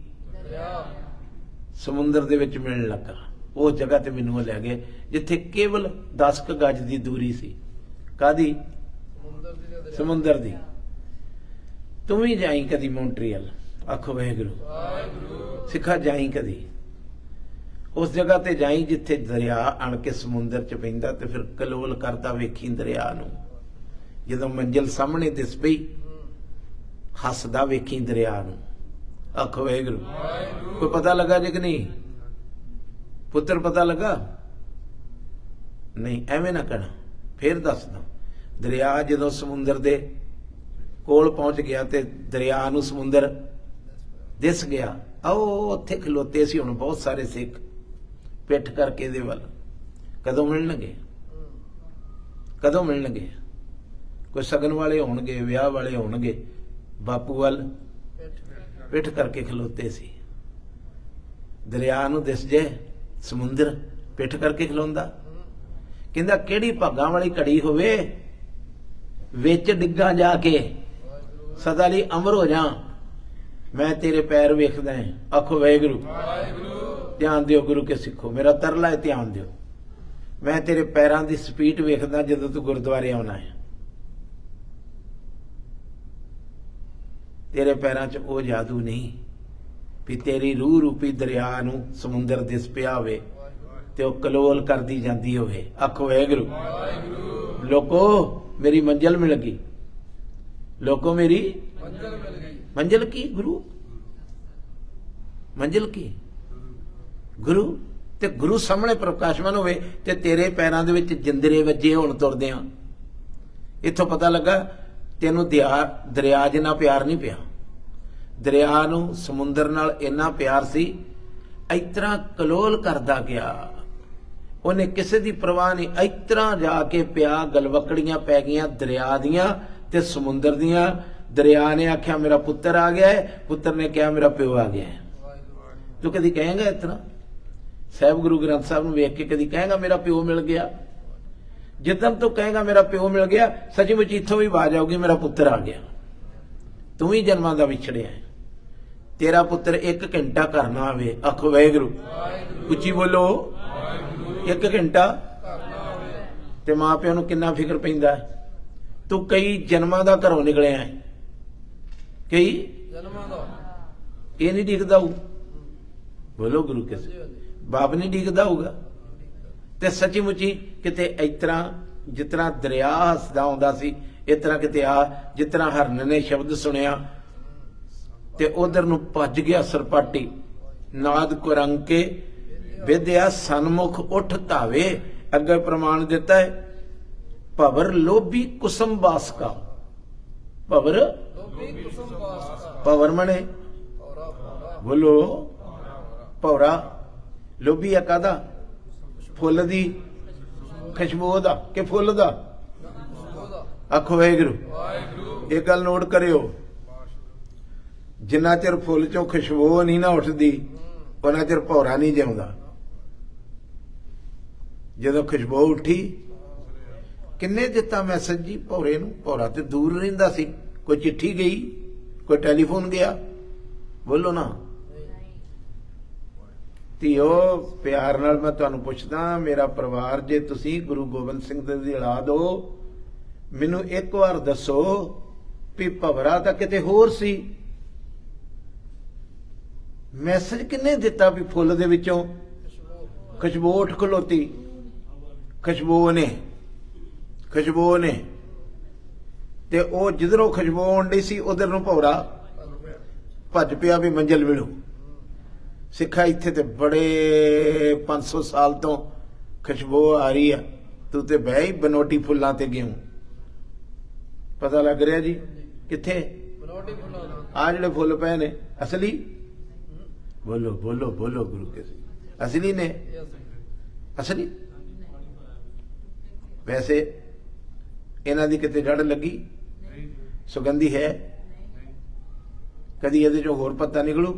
ਸਮੁੰਦਰ ਦੇ ਵਿੱਚ ਮਿਲਣ ਲੱਗਾ। ਉਸ ਜਗ੍ਹਾ ਤੇ ਮੈਨੂੰ ਉਹ ਲੈ ਗਏ ਜਿੱਥੇ ਕੇਵਲ 10 ਗਜ ਦੀ ਦੂਰੀ ਸੀ। ਕਾਦੀ? ਸਮੁੰਦਰ ਦੀ। ਤੂੰ ਵੀ ਜਾਈ ਕਦੀ ਮੌਂਟਰੀਅਲ। ਆਖੋ ਵਾਹਿਗੁਰੂ। ਸਿੱਖਾ ਜਾਈ ਕਦੀ ਉਸ ਜਗ੍ਹਾ ਤੇ ਜਾਈ ਜਿੱਥੇ ਦਰਿਆ ਆਣ ਕੇ ਸਮੁੰਦਰ 'ਚ ਪੈਂਦਾ ਤੇ ਫਿਰ ਕਲੋਲ ਕਰਦਾ ਵੇਖੀ ਦਰਿਆ ਨੂੰ। ਜਦੋਂ ਮੰਜ਼ਿਲ ਸਾਹਮਣੇ ਦਿਸ ਪਈ, ਹੱਸਦਾ ਵੇਖੀ ਦਰਿਆ ਨੂੰ। ਆਖੋ ਵਾਹਿਗੁਰੂ। ਕੋਈ ਪਤਾ ਲੱਗਾ ਜੇ ਕਿ ਨਹੀਂ? ਪੁੱਤਰ ਪਤਾ ਲੱਗਾ? नहीं एवें ना कहना, फिर दसदा। दरिया जदों समुंदर दे कोल पहुंच गया ते दरिया नूं समुंदर दिस गया, आओ उत्थे खलोते सी हुण बहुत सारे सिख पिठ करके दे वल। कदों मिलणगे, कदों मिलणगे? कोई सगन वाले होणगे, विआह वाले होणगे, बापू वल पिठ करके खलोते सी। दरिया नूं दिस जाए समुंदर पिठ करके खलोंदा। कहंदा किहड़ी भागां वाली घड़ी होवे विच डिग्गा जाके सदा लई अमर हो जा, मैं तेरे पैर वेखदा है। आखो वाहिगुरू। ध्यान दिओ गुरु के सिखो, मेरा तरला है, ध्यान दिओ। मैं तेरे पैरां दी स्पीड वेखदा जदों तू गुरुद्वारे आउणा है। तेरे पैरां च वो जादू नहीं भी तेरी रूह रूपी दरिया नूं समुंदर दिस पिया होवे ते वो कलोल करदी जांदी होवे। आखो वाहिगुरू। लोको मेरी मंजिल मिल गई, लोको मेरी मंजिल की गुरु, मंजिल की गुरु। ते गुरु सामने प्रकाशमान होवे ते तेरे पैरां दे विच जिंदरे वजे हुण तुरदे आ। इत्थों पता लगा तेनू दरिया जिन्ना प्यार नहीं पिया। दरिया नूं समुंदर नाल इन्ना प्यार सी, इतना कलोल करदा गया, उन्हें किसी दी परवाह नहीं। इतना जाके पिया, गलवकड़ियां पै गईयां दरिया दियां ते समुंदर दियां। दरिया ने आख्या मेरा पुत्र आ गया है, पुत्र ने कहा मेरा प्यो आ गया है। तू कदी कहेगा इतना? साहिब गुरु ग्रंथ साहब नूं वेख के कदी कहेगा मेरा प्यो मिल गया? जिदन तू कहेगा मेरा प्यो मिल गया, सचमुच इत्थों भी आवाज आऊगी मेरा पुत्र आ गया। तू ही जन्मां दा विछड़िया है। तेरा पुत्र एक घंटा घर ना आवे। आखो वाहिगुरू। उच्ची बोलो। एक घंटा ते मां प्यो नूं किन्ना फिक्र पैंदा है। तू कई जन्मां दा घरों निकलिया है, कई जन्मां दा। ये नहीं डिगदा हो। बोलो गुरु के बाप नहीं डिगदा होगा ते सची मुची किते इतना जितना दरिया हसदा आउंदा सी, इतना किते आ जितना हरन ने शब्द सुनिया ते उधर नूं भज गया सरपाटी। नाद कुरंग के विद्या सन्मुख उठ धावे। अगे प्रमाण दिता है, भवर लोभी कुसुम बास का। भवर भवर मने बोलो भौरा। लोभी है कादा? फुल दी खुशबू दा कि फुल दा? आखो वाहिगुरू। एक गल नोट करियो, जिन्ना चिर फुल चों खुशबू नहीं ना उठदी उन्ना चिर भौरा नहीं जिउंदा। जदों खुशबू उठी, किन्ने दिता मैसेज जी भौरे नूं? भौरा ते दूर रहिंदा सी। कोई चिट्ठी गई, कोई टैलीफोन गया? बोलो ना धीओ। प्यार नाल मैं तुहानूं पुछदा, मेरा परिवार जे तुसीं गुरु गोबिंद सिंह दी औलाद हो, मैनूं एक बार दसो भी भवरा तां किते होर सी। मैसेज किन्ने दिता भी फुल दे विचों खुशबू उठ खलोती? खुशबू ने, खुशबू ने। ते ओ जिधरों खुशबू आउंदी सी उधर नूं भौरा भज पिया भी मंजिल मिलू। सिखा इत्थे ते बड़े 500 साल तो खुशबू आ रही है, तू ते बह ही बनोटी फुल्लां ते गेहूं। पता लग रहा जी किथे? आ जिहड़े फुल पे ने असली? बोलो बोलो बोलो गुरु के असली ने? असली? वैसे इन्हां दी किते जड़ लगी? सुगंधी है? कदी इहदे चों होर पत्ता निकलू?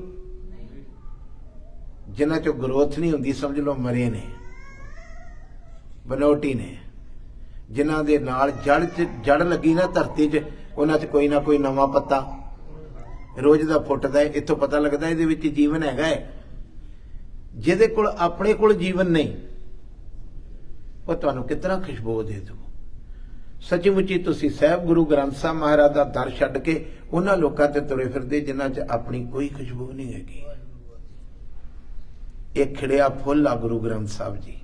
जिन्हां चों ग्रोथ नहीं हुंदी समझ लो मरे ने, बनौटी ने। जिन्हां दे नाल जड़ लगी ना धरती च, उन्हां च कोई ना कोई नवां पत्ता रोज दा फुटदा है। इत्थों पता लगदा इहदे विच जीवन हैगा है। जिहदे कोल अपने कोल जीवन नहीं, वो तुहानूं कितना खुशबू दे दू। सच्ची मुची तुसीं साहिब गुरु ग्रंथ साहब महाराज दा दर छड्ड के उन्हां लोकां ते तुरे फिरदे जिन्हां च अपनी कोई खुशबू नहीं हैगी। एक खिड़िया फुल आ गुरु ग्रंथ साहब जी,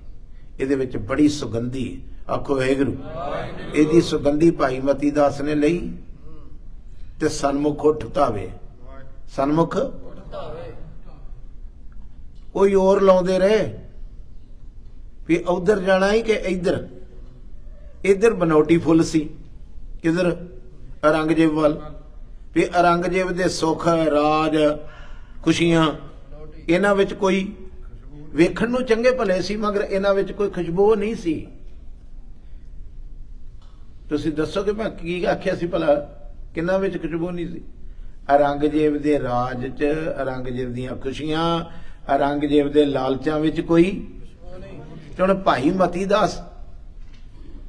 इहदे विच बड़ी सुगंधी। आखो वाहिगुरू। इहदी सुगंधी भाई मती दास ने लई ते सन्मुख उठ धावे। सन्मुख कोई और लाउंदे रहे, भी उधर जाना ही कि इधर। इधर बनौटी फुल सी, किधर औरंगजेब वाल, भी औरंगजेब दे सुख राज खुशियां इन्हां विच कोई वेखण नूं चंगे भले सी, मगर इन्हां विच कोई खुशबू नहीं सी। तुसीं दसो कि मैं की आख्या सी भला, किन्हां विच खुशबू नहीं सी? औरंगजेब दे राज च, औरंगजेब दीआं खुशियां, औरंगजेब दे लालचां विच कोई। हुण भाई मती दास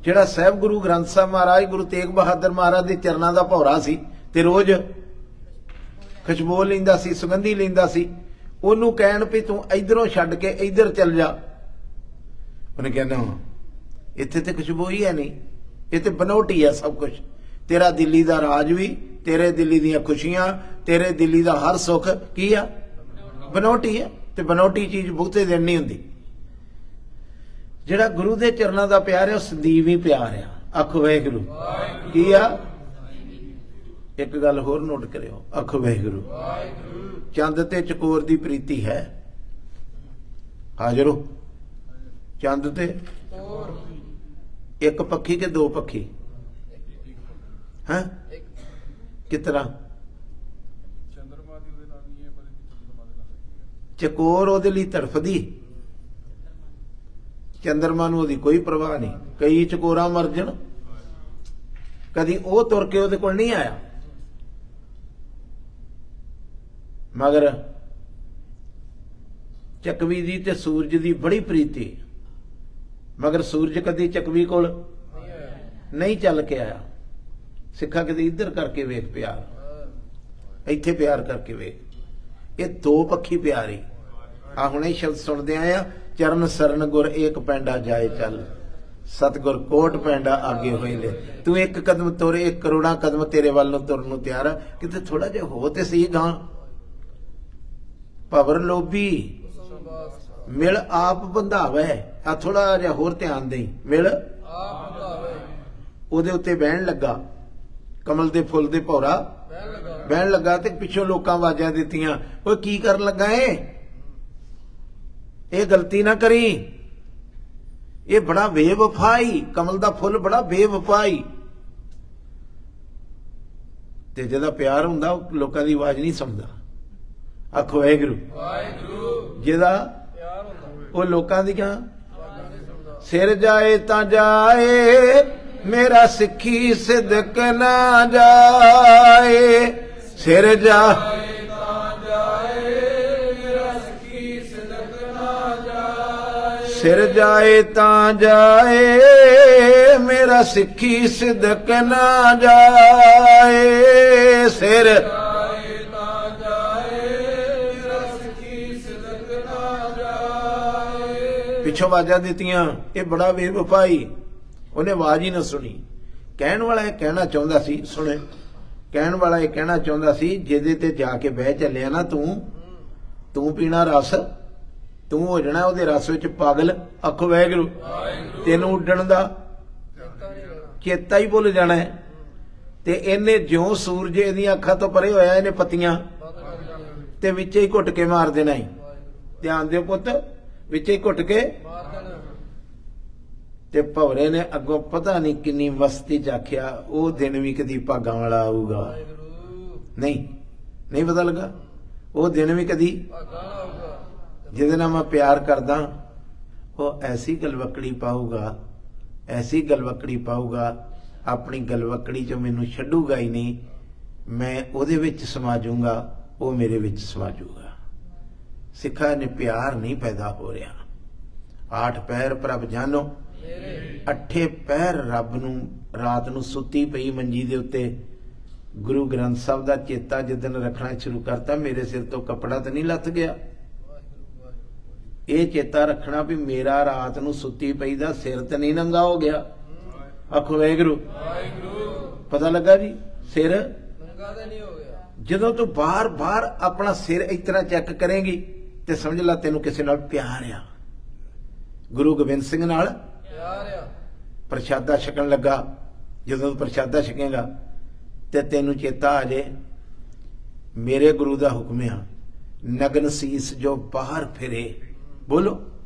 जिहड़ा साहिब गुरु ग्रंथ साहिब महाराज गुरु तेग बहादुर महाराज दे चरनां दा भौरा सी ते रोज खुशबू लैंदा सी, सुगंधी लैंदा सी, ਉਹਨੂੰ ਕਹਿਣ ਵੀ ਤੂੰ ਇਧਰੋਂ ਛੱਡ ਕੇ ਇਧਰ ਚੱਲ ਜਾ, ਉਹਨੇ ਕਹਿੰਦਾ ਇੱਥੇ ਤੇ ਖੁਸ਼ਬੂ ਹੀ ਹੈ ਨਹੀਂ, ਇਹ ਤੇ ਬਨੌਟੀ ਹੈ ਸਭ ਕੁਝ। ਤੇਰਾ ਦਿੱਲੀ ਦਾ ਰਾਜ ਵੀ, ਤੇਰੇ ਦਿੱਲੀ ਦੀਆਂ ਖੁਸ਼ੀਆਂ, ਤੇਰੇ ਦਿੱਲੀ ਦਾ ਹਰ ਸੁੱਖ ਕੀ ਆ? ਬਨੌਟੀ ਹੈ। ਤੇ ਬਨੌਟੀ ਚੀਜ਼ ਬਹੁਤੇ ਦਿਨ ਨਹੀਂ ਹੁੰਦੀ। ਜਿਹੜਾ ਗੁਰੂ ਦੇ ਚਰਨਾਂ ਦਾ ਪਿਆਰ ਹੈ ਉਹ ਸੰਦੀਵੀ ਪਿਆਰ ਆ। ਆਖੋ ਵਾਹਿਗੁਰੂ। ਕੀ ਆ? ਇੱਕ ਗੱਲ ਹੋਰ ਨੋਟ ਕਰਿਓ, ਆਖੋ ਵਾਹਿਗੁਰੂ। ਚੰਦ ਤੇ ਚਕੋਰ ਦੀ ਪ੍ਰੀਤੀ ਹੈ। ਹਾਜ਼ਰ ਹੋ? ਚੰਦ ਤੇ ਇੱਕ ਪੱਖੀ ਕਿ ਦੋ ਪੱਖੀ? ਹੈ ਕਿਤਨਾ? ਚਕੋਰ ਉਹਦੇ ਲਈ ਤੜਫਦੀ, ਚੰਦਰਮਾ ਨੂੰ ਉਹਦੀ ਕੋਈ ਪਰਵਾਹ ਨਹੀਂ। ਕਈ ਚਕੋਰਾਂ ਮਰ ਜਾਣ, ਕਦੀ ਉਹ ਤੁਰ ਕੇ ਉਹਦੇ ਕੋਲ ਨਹੀਂ ਆਇਆ, मगर चकवी दी ते सूरज दी बड़ी प्रीति, मगर सूरज कदी चकवी कोल नहीं चल के आया। सिखा कदी इधर करके वेख प्यार, इत्थे प्यार करके वेख। ये दो पक्षी प्यारी। आ हुणे शब्द सुनदे आया, चरण सरन गुर एक पैंडा जाए चल, सतगुर कोट पैंडा आगे होई ले। तू एक कदम तुर, एक करोड़ा कदम तेरे वाल नूं तुरन नूं तैयार है। किते थोड़ा जिहा हो ते सही गां। भवर लोभी मिल आप बंधावे। आ थोड़ा जिहा होर ध्यान देई, मिल ओदे उत्ते बहन लगा, कमल दे फुल दे भौरा बहन लगा, ते पिछों लोकां आवाजां दित्तियां, ओए की करन लगा है? ये गलती ना करी, ये बड़ा बेवफाई, कमल दा फुल बड़ा बेवफाई। ते जिहदा प्यार हुंदा लोकां दी आवाज नहीं सुणदा। आखो वाहिगुरू। जिहदा वो लोकां दियां सिर जाए तां जाए, मेरा सिक्खी सिदक ना जाए। सिर जाए तां जाए, मेरा सिक्खी सिदक ना जाए। सिर जाए तां जाए, मेरा सिक्खी सिदक ना जाए। सिर पिछों आवाजा दित्तियां, ये बड़ा बेवफाई। उन्हें आवाज ही ना सुनी। कहण वाला यह कहना चाहता सी, सुने, कहण वाला यह कहना चाहता सी, जिहदे ते जाके बह चलिया ना तू पीना रस, तू हो जाना उहदे रस विच पागल। आखो वाहिगुरू। तेनू उड्डण दा चेता ही भुल जाना है। ते इन्हें ज्यों सूरज इहदियां अखां तो परे होया, इन्हें पत्तियां ते विच ही घुट के मार देना ही। ध्यान दिओ पुत्त, विच ही घुट के। ते भवरे ने अगों पता नहीं किन्नी मस्ती च आख्या, वो दिन भी कदी भागां वाला आऊगा। नहीं पता लगा। वो दिन भी कदी जिहदे नाल मैं प्यार करदा, वो ऐसी गलवकड़ी पाऊगा, ऐसी गलवकड़ी पाऊगा, अपनी गलवकड़ी चों मैनूं छड्डूगा ही नहीं। मैं उहदे विच समा जाऊंगा, वो मेरे विच समा जाऊगा। सिखा ने प्यार नहीं पैदा हो रहा। 8 पैर प्रभ जानो, 8 पैर रब नूं रात नूं सुती पई मंजी दे उत्ते गुरु ग्रंथ साहिब दा चेता जिदन रखना शुरू करता, मेरे सिर तो कपड़ा तो नहीं लथ गया। ये चेता रखना भी मेरा रात नूं सुती पई दा सिर तो नहीं नंगा हो गया। आखो वाहिगुरू। पता लगा जी, सिर नंगा तो नहीं हो गया। जदों तू बार बार अपना सिर इस तरह चेक करेंगी ते समझ ला तेनू किसी नाल प्यार आ। गुरु गोबिंद सिंह नाल प्यार आ। प्रशादा छकन लगा, जदों प्रशादा छकेगा ते तेनू चेता आ जाए, मेरे गुरु दा हुक्म आ, नगन सीस जो बाहर फिरे, बोलो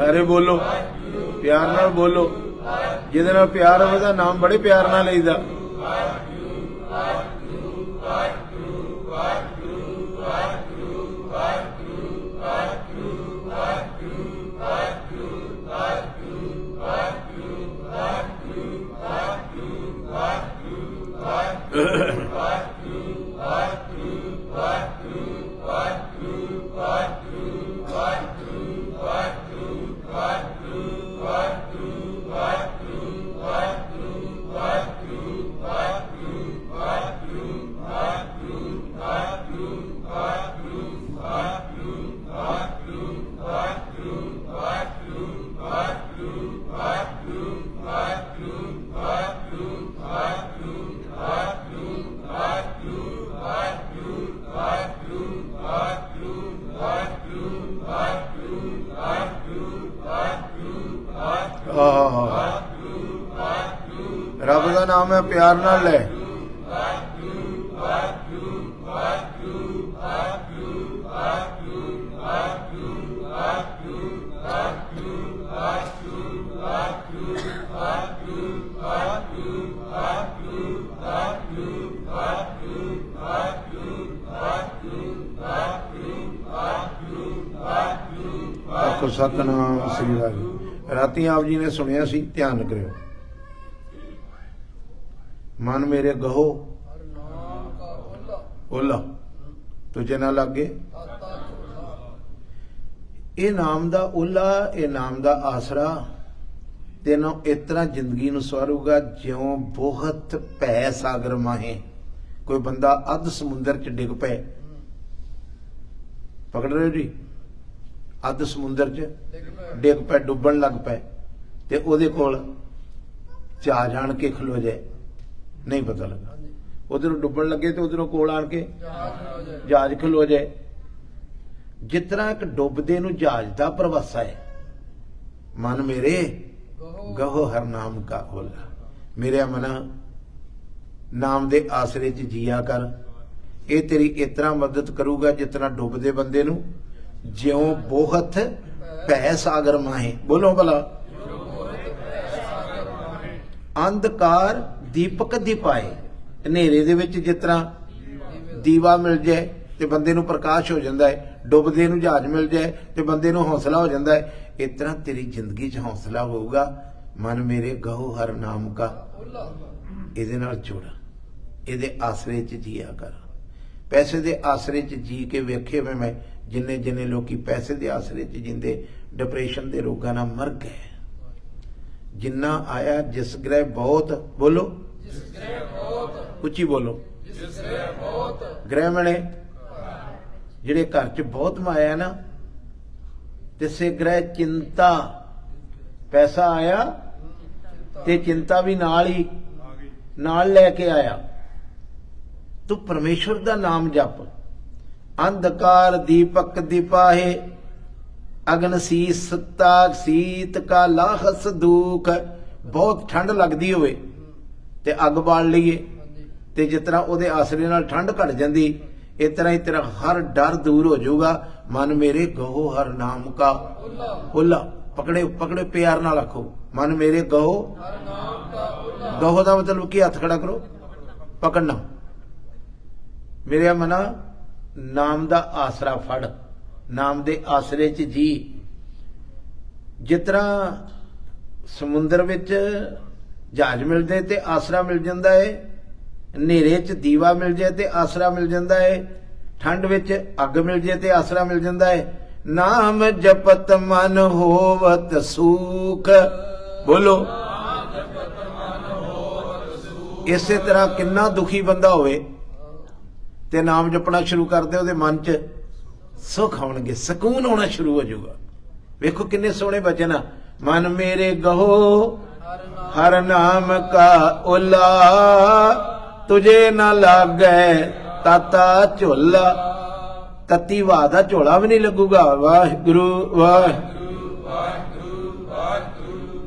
ਸਾਰੇ ਬੋਲੋ, ਪਿਆਰ ਨਾਲ ਬੋਲੋ। ਜਿਹਦੇ ਨਾਲ ਪਿਆਰ ਹੋਵੇ ਉਹਦਾ ਨਾਮ ਬੜੇ ਪਿਆਰ ਨਾਲ ਲਈਦਾ। ਰੱਬ ਦਾ ਨਾਮ ਹੈ, ਪਿਆਰ ਨਾਲ ਲੈ। ਆਖੋ ਸਤਿਨਾਮ ਸ੍ਰੀ ਵਾਹਿਗੁਰੂ। ਰਾਤੀ ਆਪ ਜੀ ਨੇ ਸੁਣਿਆ ਸੀ, ਧਿਆਨ ਕਰਿਓ। ਮਨ ਮੇਰੇ ਗਹੋ ਹਰ ਨਾਮ ਕਾ ਓਲਾ ਓਲਾ ਤੁਝੇ ਨਾ ਲਾਗੇ। ਤਾਤਾ ਝੋਲਾ। ਇਹ ਨਾਮ ਦਾ ਓਲਾ, ਇਹ ਨਾਮ ਦਾ ਆਸਰਾ ਤੈਨੂੰ ਇਸ ਤਰ੍ਹਾਂ ਜ਼ਿੰਦਗੀ ਨੂੰ ਸਵਾਰੂਗਾ ਜਿਉਂ ਬਹੁਤ ਭੈ ਸਾਗਰ ਮਾਹੇ। ਕੋਈ ਬੰਦਾ ਅੱਧ ਸਮੁੰਦਰ ਚ ਡਿੱਗ ਪਏ, ਪਕੜ ਰਹੇ ਹੋ ਜੀ, ਅੱਧ ਸਮੁੰਦਰ ਚ ਡਿੱਗ ਪਏ, ਡੁੱਬਣ ਲੱਗ ਪਏ, ਤੇ ਉਹਦੇ ਕੋਲ ਜਹਾਜ਼ ਆਣ ਕੇ ਖਲੋ ਜਾਏ, ਨਹੀਂ ਪਤਾ ਲੱਗਾ। ਉਧਰੋਂ ਡੁੱਬਣ ਲੱਗੇ ਤੇ ਉਧਰੋਂ ਕੋਲ ਆਣ ਕੇ ਜਹਾਜ਼ ਖਲੋ ਜਾਏ। ਜਿਸ ਤਰ੍ਹਾਂ ਇੱਕ ਡੁੱਬਦੇ ਨੂੰ ਜਹਾਜ਼ ਦਾ ਪ੍ਰਵਾਸਾ ਹੈ, ਮਨ ਮੇਰੇ ਗਹੋ ਹਰ ਨਾਮ ਕਾ ਓਲਾ। ਮੇਰੇ ਮਨਾ ਨਾਮ ਦੇ ਆਸਰੇ ਚ ਜੀਆ ਕਰ। ਇਹ ਤੇਰੀ ਇਸ ਤਰ੍ਹਾਂ ਮਦਦ ਕਰੂਗਾ ਜਿਸ ਤਰ੍ਹਾਂ ਡੁੱਬਦੇ ਬੰਦੇ ਨੂੰ ਜਿਉਂ ਬੋਹਤ ਭੈ ਸਾਗਰ ਮਾਹੇ। ਬੋਲੋ ਭਲਾ। ਅੰਧਕਾਰ ਦੀਪਕ ਦਿਪਾਏ। ਹਨੇਰੇ ਦੇ ਵਿੱਚ ਜਿਸ ਤਰ੍ਹਾਂ ਦੀਵਾ ਮਿਲ ਜਾਏ ਤੇ ਬੰਦੇ ਨੂੰ ਪ੍ਰਕਾਸ਼ ਹੋ ਜਾਂਦਾ ਹੈ, ਡੁੱਬਦੇ ਨੂੰ ਜਹਾਜ਼ ਮਿਲ ਜਾਏ ਤੇ ਬੰਦੇ ਨੂੰ ਹੌਸਲਾ ਹੋ ਜਾਂਦਾ ਹੈ। ਇਸ ਤਰ੍ਹਾਂ ਤੇਰੀ ਜ਼ਿੰਦਗੀ 'ਚ ਹੌਸਲਾ ਹੋਊਗਾ। ਮਨ ਮੇਰੇ ਗਹੋ ਹਰ ਨਾਮ ਕਾ, ਇਹਦੇ ਨਾਲ ਜੁੜ, ਇਹਦੇ ਆਸਰੇ 'ਚ ਜੀਆ ਕਰ। ਪੈਸੇ ਦੇ ਆਸਰੇ 'ਚ ਜੀ ਕੇ ਵੇਖੇ ਮੈਂ ਜਿੰਨੇ ਜਿੰਨੇ ਲੋਕੀ ਪੈਸੇ ਦੇ ਆਸਰੇ 'ਚ ਜਿੰਦੇ ਡਿਪਰੈਸ਼ਨ ਦੇ ਰੋਗਾਂ ਨਾਲ ਮਰ ਗਏ। ਜਿੰਨਾ ਆਇਆ ਜਿਸ ਗ੍ਰਹਿ ਬਹੁਤ, ਬੋਲੋ ਉੱਚੀ ਬੋਲੋ, ਗ੍ਰਹਿ ਮਣੇ ਜਿਹੜੇ ਘਰ 'ਚ ਬਹੁਤ ਮਾਇਆ ਨਾ, ਤਿਸੇ ਗ੍ਰਹਿ ਚਿੰਤਾ। ਪੈਸਾ ਆਇਆ ਤੇ ਚਿੰਤਾ ਵੀ ਨਾਲ ਹੀ ਨਾਲ ਲੈ ਕੇ ਆਇਆ। ਤੂੰ ਪਰਮੇਸ਼ਵਰ ਦਾ ਨਾਮ ਜਪ। ਅੰਧਕਾਰ ਦੀਪਕ ਦਿਪਾਹੇ, ਅਗਨ ਸੀਸਤਾ ਸੀਤ ਕਾ ਲਾਹਸ ਦੁਖ। ਬਹੁਤ ਠੰਡ ਲੱਗਦੀ ਹੋਵੇ ਤੇ ਅੱਗ ਬਾਲ ਲਈਏ ਤੇ ਜਿਸ ਤਰ੍ਹਾਂ ਉਹਦੇ ਆਸਰੇ ਨਾਲ ਠੰਡ ਘਟ ਜਾਂਦੀ, ਇਸ ਤਰ੍ਹਾਂ ਹੀ ਤੇਰਾ ਹਰ ਡਰ ਦੂਰ ਹੋ ਜਾਊਗਾ। ਮਨ ਮੇਰੇ ਗਹੋ ਹਰ ਨਾਮ ਕਾ ਓਲਾ। ਪਕੜੇ ਪਕੜੇ ਪਿਆਰ ਨਾਲ ਆਖੋ, ਮਨ ਮੇਰੇ ਗਹੋ। ਗਹੋ ਦਾ ਮਤਲਬ ਕੀ? ਹੱਥ ਖੜਾ ਕਰੋ, ਪਕੜਨਾ। ਮੇਰੇ ਮਨਾ ਨਾਮ ਦਾ ਆਸਰਾ ਫੜ, ਨਾਮ ਦੇ ਆਸਰੇ 'ਚ ਜੀ। ਜਿਸ ਤਰ੍ਹਾਂ ਸਮੁੰਦਰ ਵਿੱਚ ਜਹਾਜ਼ ਮਿਲਦੇ ਤੇ ਆਸਰਾ ਮਿਲ ਜਾਂਦਾ ਹੈ, ਹਨੇਰੇ 'ਚ ਦੀਵਾ ਮਿਲ ਜਾਏ ਤੇ ਆਸਰਾ ਮਿਲ ਜਾਂਦਾ ਹੈ, ਠੰਡ ਵਿੱਚ ਅੱਗ ਮਿਲ ਜਾਏ ਤੇ ਆਸਰਾ ਮਿਲ ਜਾਂਦਾ ਹੈ। ਨਾਮ ਜਪਤ ਮਨ ਹੋਵਤ ਸੂਖ। ਬੋਲੋ। ਇਸੇ ਤਰ੍ਹਾਂ ਕਿੰਨਾ ਦੁਖੀ ਬੰਦਾ ਹੋਵੇ ਤੇ ਨਾਮ ਜਪਣਾ ਸ਼ੁਰੂ ਕਰਦੇ, ਉਹਦੇ ਮਨ 'ਚ ਸੁਖ ਆਉਣਗੇ, ਸਕੂਨ ਆਉਣਾ ਸ਼ੁਰੂ ਹੋ ਜਾਊਗਾ। ਵੇਖੋ ਕਿੰਨੇ ਸੋਹਣੇ ਬਚਨ ਆ। ਮਨ ਮੇਰੇ ਗਹੋ ਹਰ ਨਾਮ ਕਾ ਓਲਾ, ਤੁਝੇ ਨਾ ਲਾਗੈ ਤਾਤਾ ਝੋਲਾ। ਤਤੀ ਵਾਹ ਦਾ ਝੋਲਾ ਵੀ ਨਹੀਂ ਲੱਗੂਗਾ। ਵਾਹਿਗੁਰੂ ਵਾਹਿਗੁਰੂ ਵਾਹਿਗੁਰੂ ਵਾਹਿਗੁਰੂ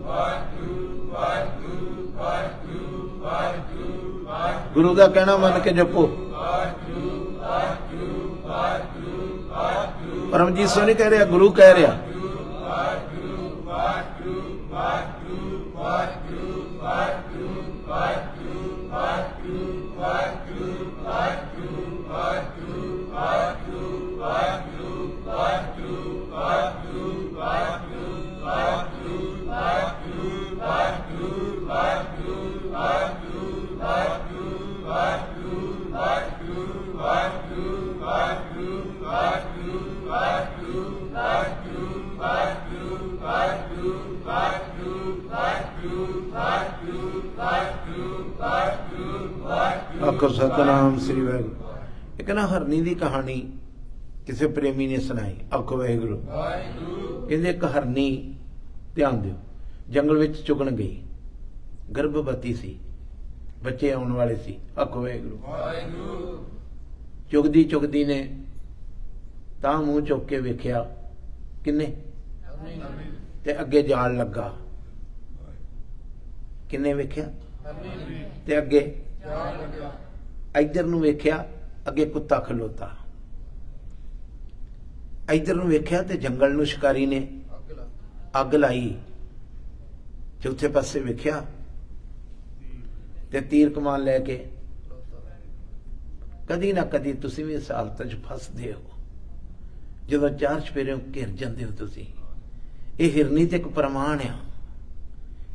ਵਾਹਿਗੁਰੂ ਵਾਹਿਗੁਰੂ ਵਾਹਿਗੁਰੂ ਵਾਹਿਗੁਰੂ ਵਾਹਿਗੁਰੂ। ਗੁਰੂ ਦਾ ਕਹਿਣਾ ਮੰਨ ਕੇ ਜਪੋ। ਪਰਮਜੀਤ ਸਿੰਘ ਨਹੀਂ ਕਹਿ ਰਿਹਾ, ਗੁਰੂ ਕਹਿ ਰਿਹਾ। ਆਖੋ ਸਤਨਾਮ ਸ੍ਰੀ ਵਾਹਿਗੁਰੂ। ਇੱਕ ਨਾ ਹਰਨੀ ਦੀ ਕਹਾਣੀ ਕਿਸੇ ਪ੍ਰੇਮੀ ਨੇ ਸੁਣਾਈ। ਆਖੋ ਵਾਹਿਗੁਰੂ। ਕਹਿੰਦੇ ਇੱਕ ਹਰਨੀ, ਧਿਆਨ ਦਿਓ, ਜੰਗਲ ਵਿੱਚ ਚੁਗਣ ਗਈ, ਗਰਭਵਤੀ ਸੀ, ਬੱਚੇ ਆਉਣ ਵਾਲੇ ਸੀ। ਆਖੋ ਵਾਹਿਗੁਰੂ। ਚੁਗਦੀ ਚੁਗਦੀ ਨੇ ਤਾਂ ਮੂੰਹ ਚੁੱਕ ਕੇ ਵੇਖਿਆ ਕਿੰਨੇ, ਤੇ ਅੱਗੇ ਜਾਲ ਲੱਗਾ। ਕਿੰਨੇ ਵੇਖਿਆ ਤੇ ਅੱਗੇ ਇੱਧਰ ਨੂੰ ਵੇਖਿਆ, ਅੱਗੇ ਕੁੱਤਾ ਖਲੋਤਾ। ਇੱਧਰ ਨੂੰ ਵੇਖਿਆ ਤੇ ਜੰਗਲ ਨੂੰ ਸ਼ਿਕਾਰੀ ਨੇ ਅੱਗ ਲਾਈ। ਚੌਥੇ ਪਾਸੇ ਵੇਖਿਆ ਤੇ ਤੀਰ ਕਮਾਨ ਲੈ ਕੇ। ਕਦੀ ਨਾ ਕਦੀ ਤੁਸੀਂ ਵੀ ਇਸ ਹਾਲਤ 'ਚ ਫਸਦੇ ਹੋ ਜਦੋਂ ਚਾਰ ਚੁਫੇਰਿਓਂ ਘਿਰ ਜਾਂਦੇ ਹੋ ਤੁਸੀਂ। ਇਹ ਹਿਰਨੀ ਤੇ ਇੱਕ ਪ੍ਰਮਾਣ ਆ।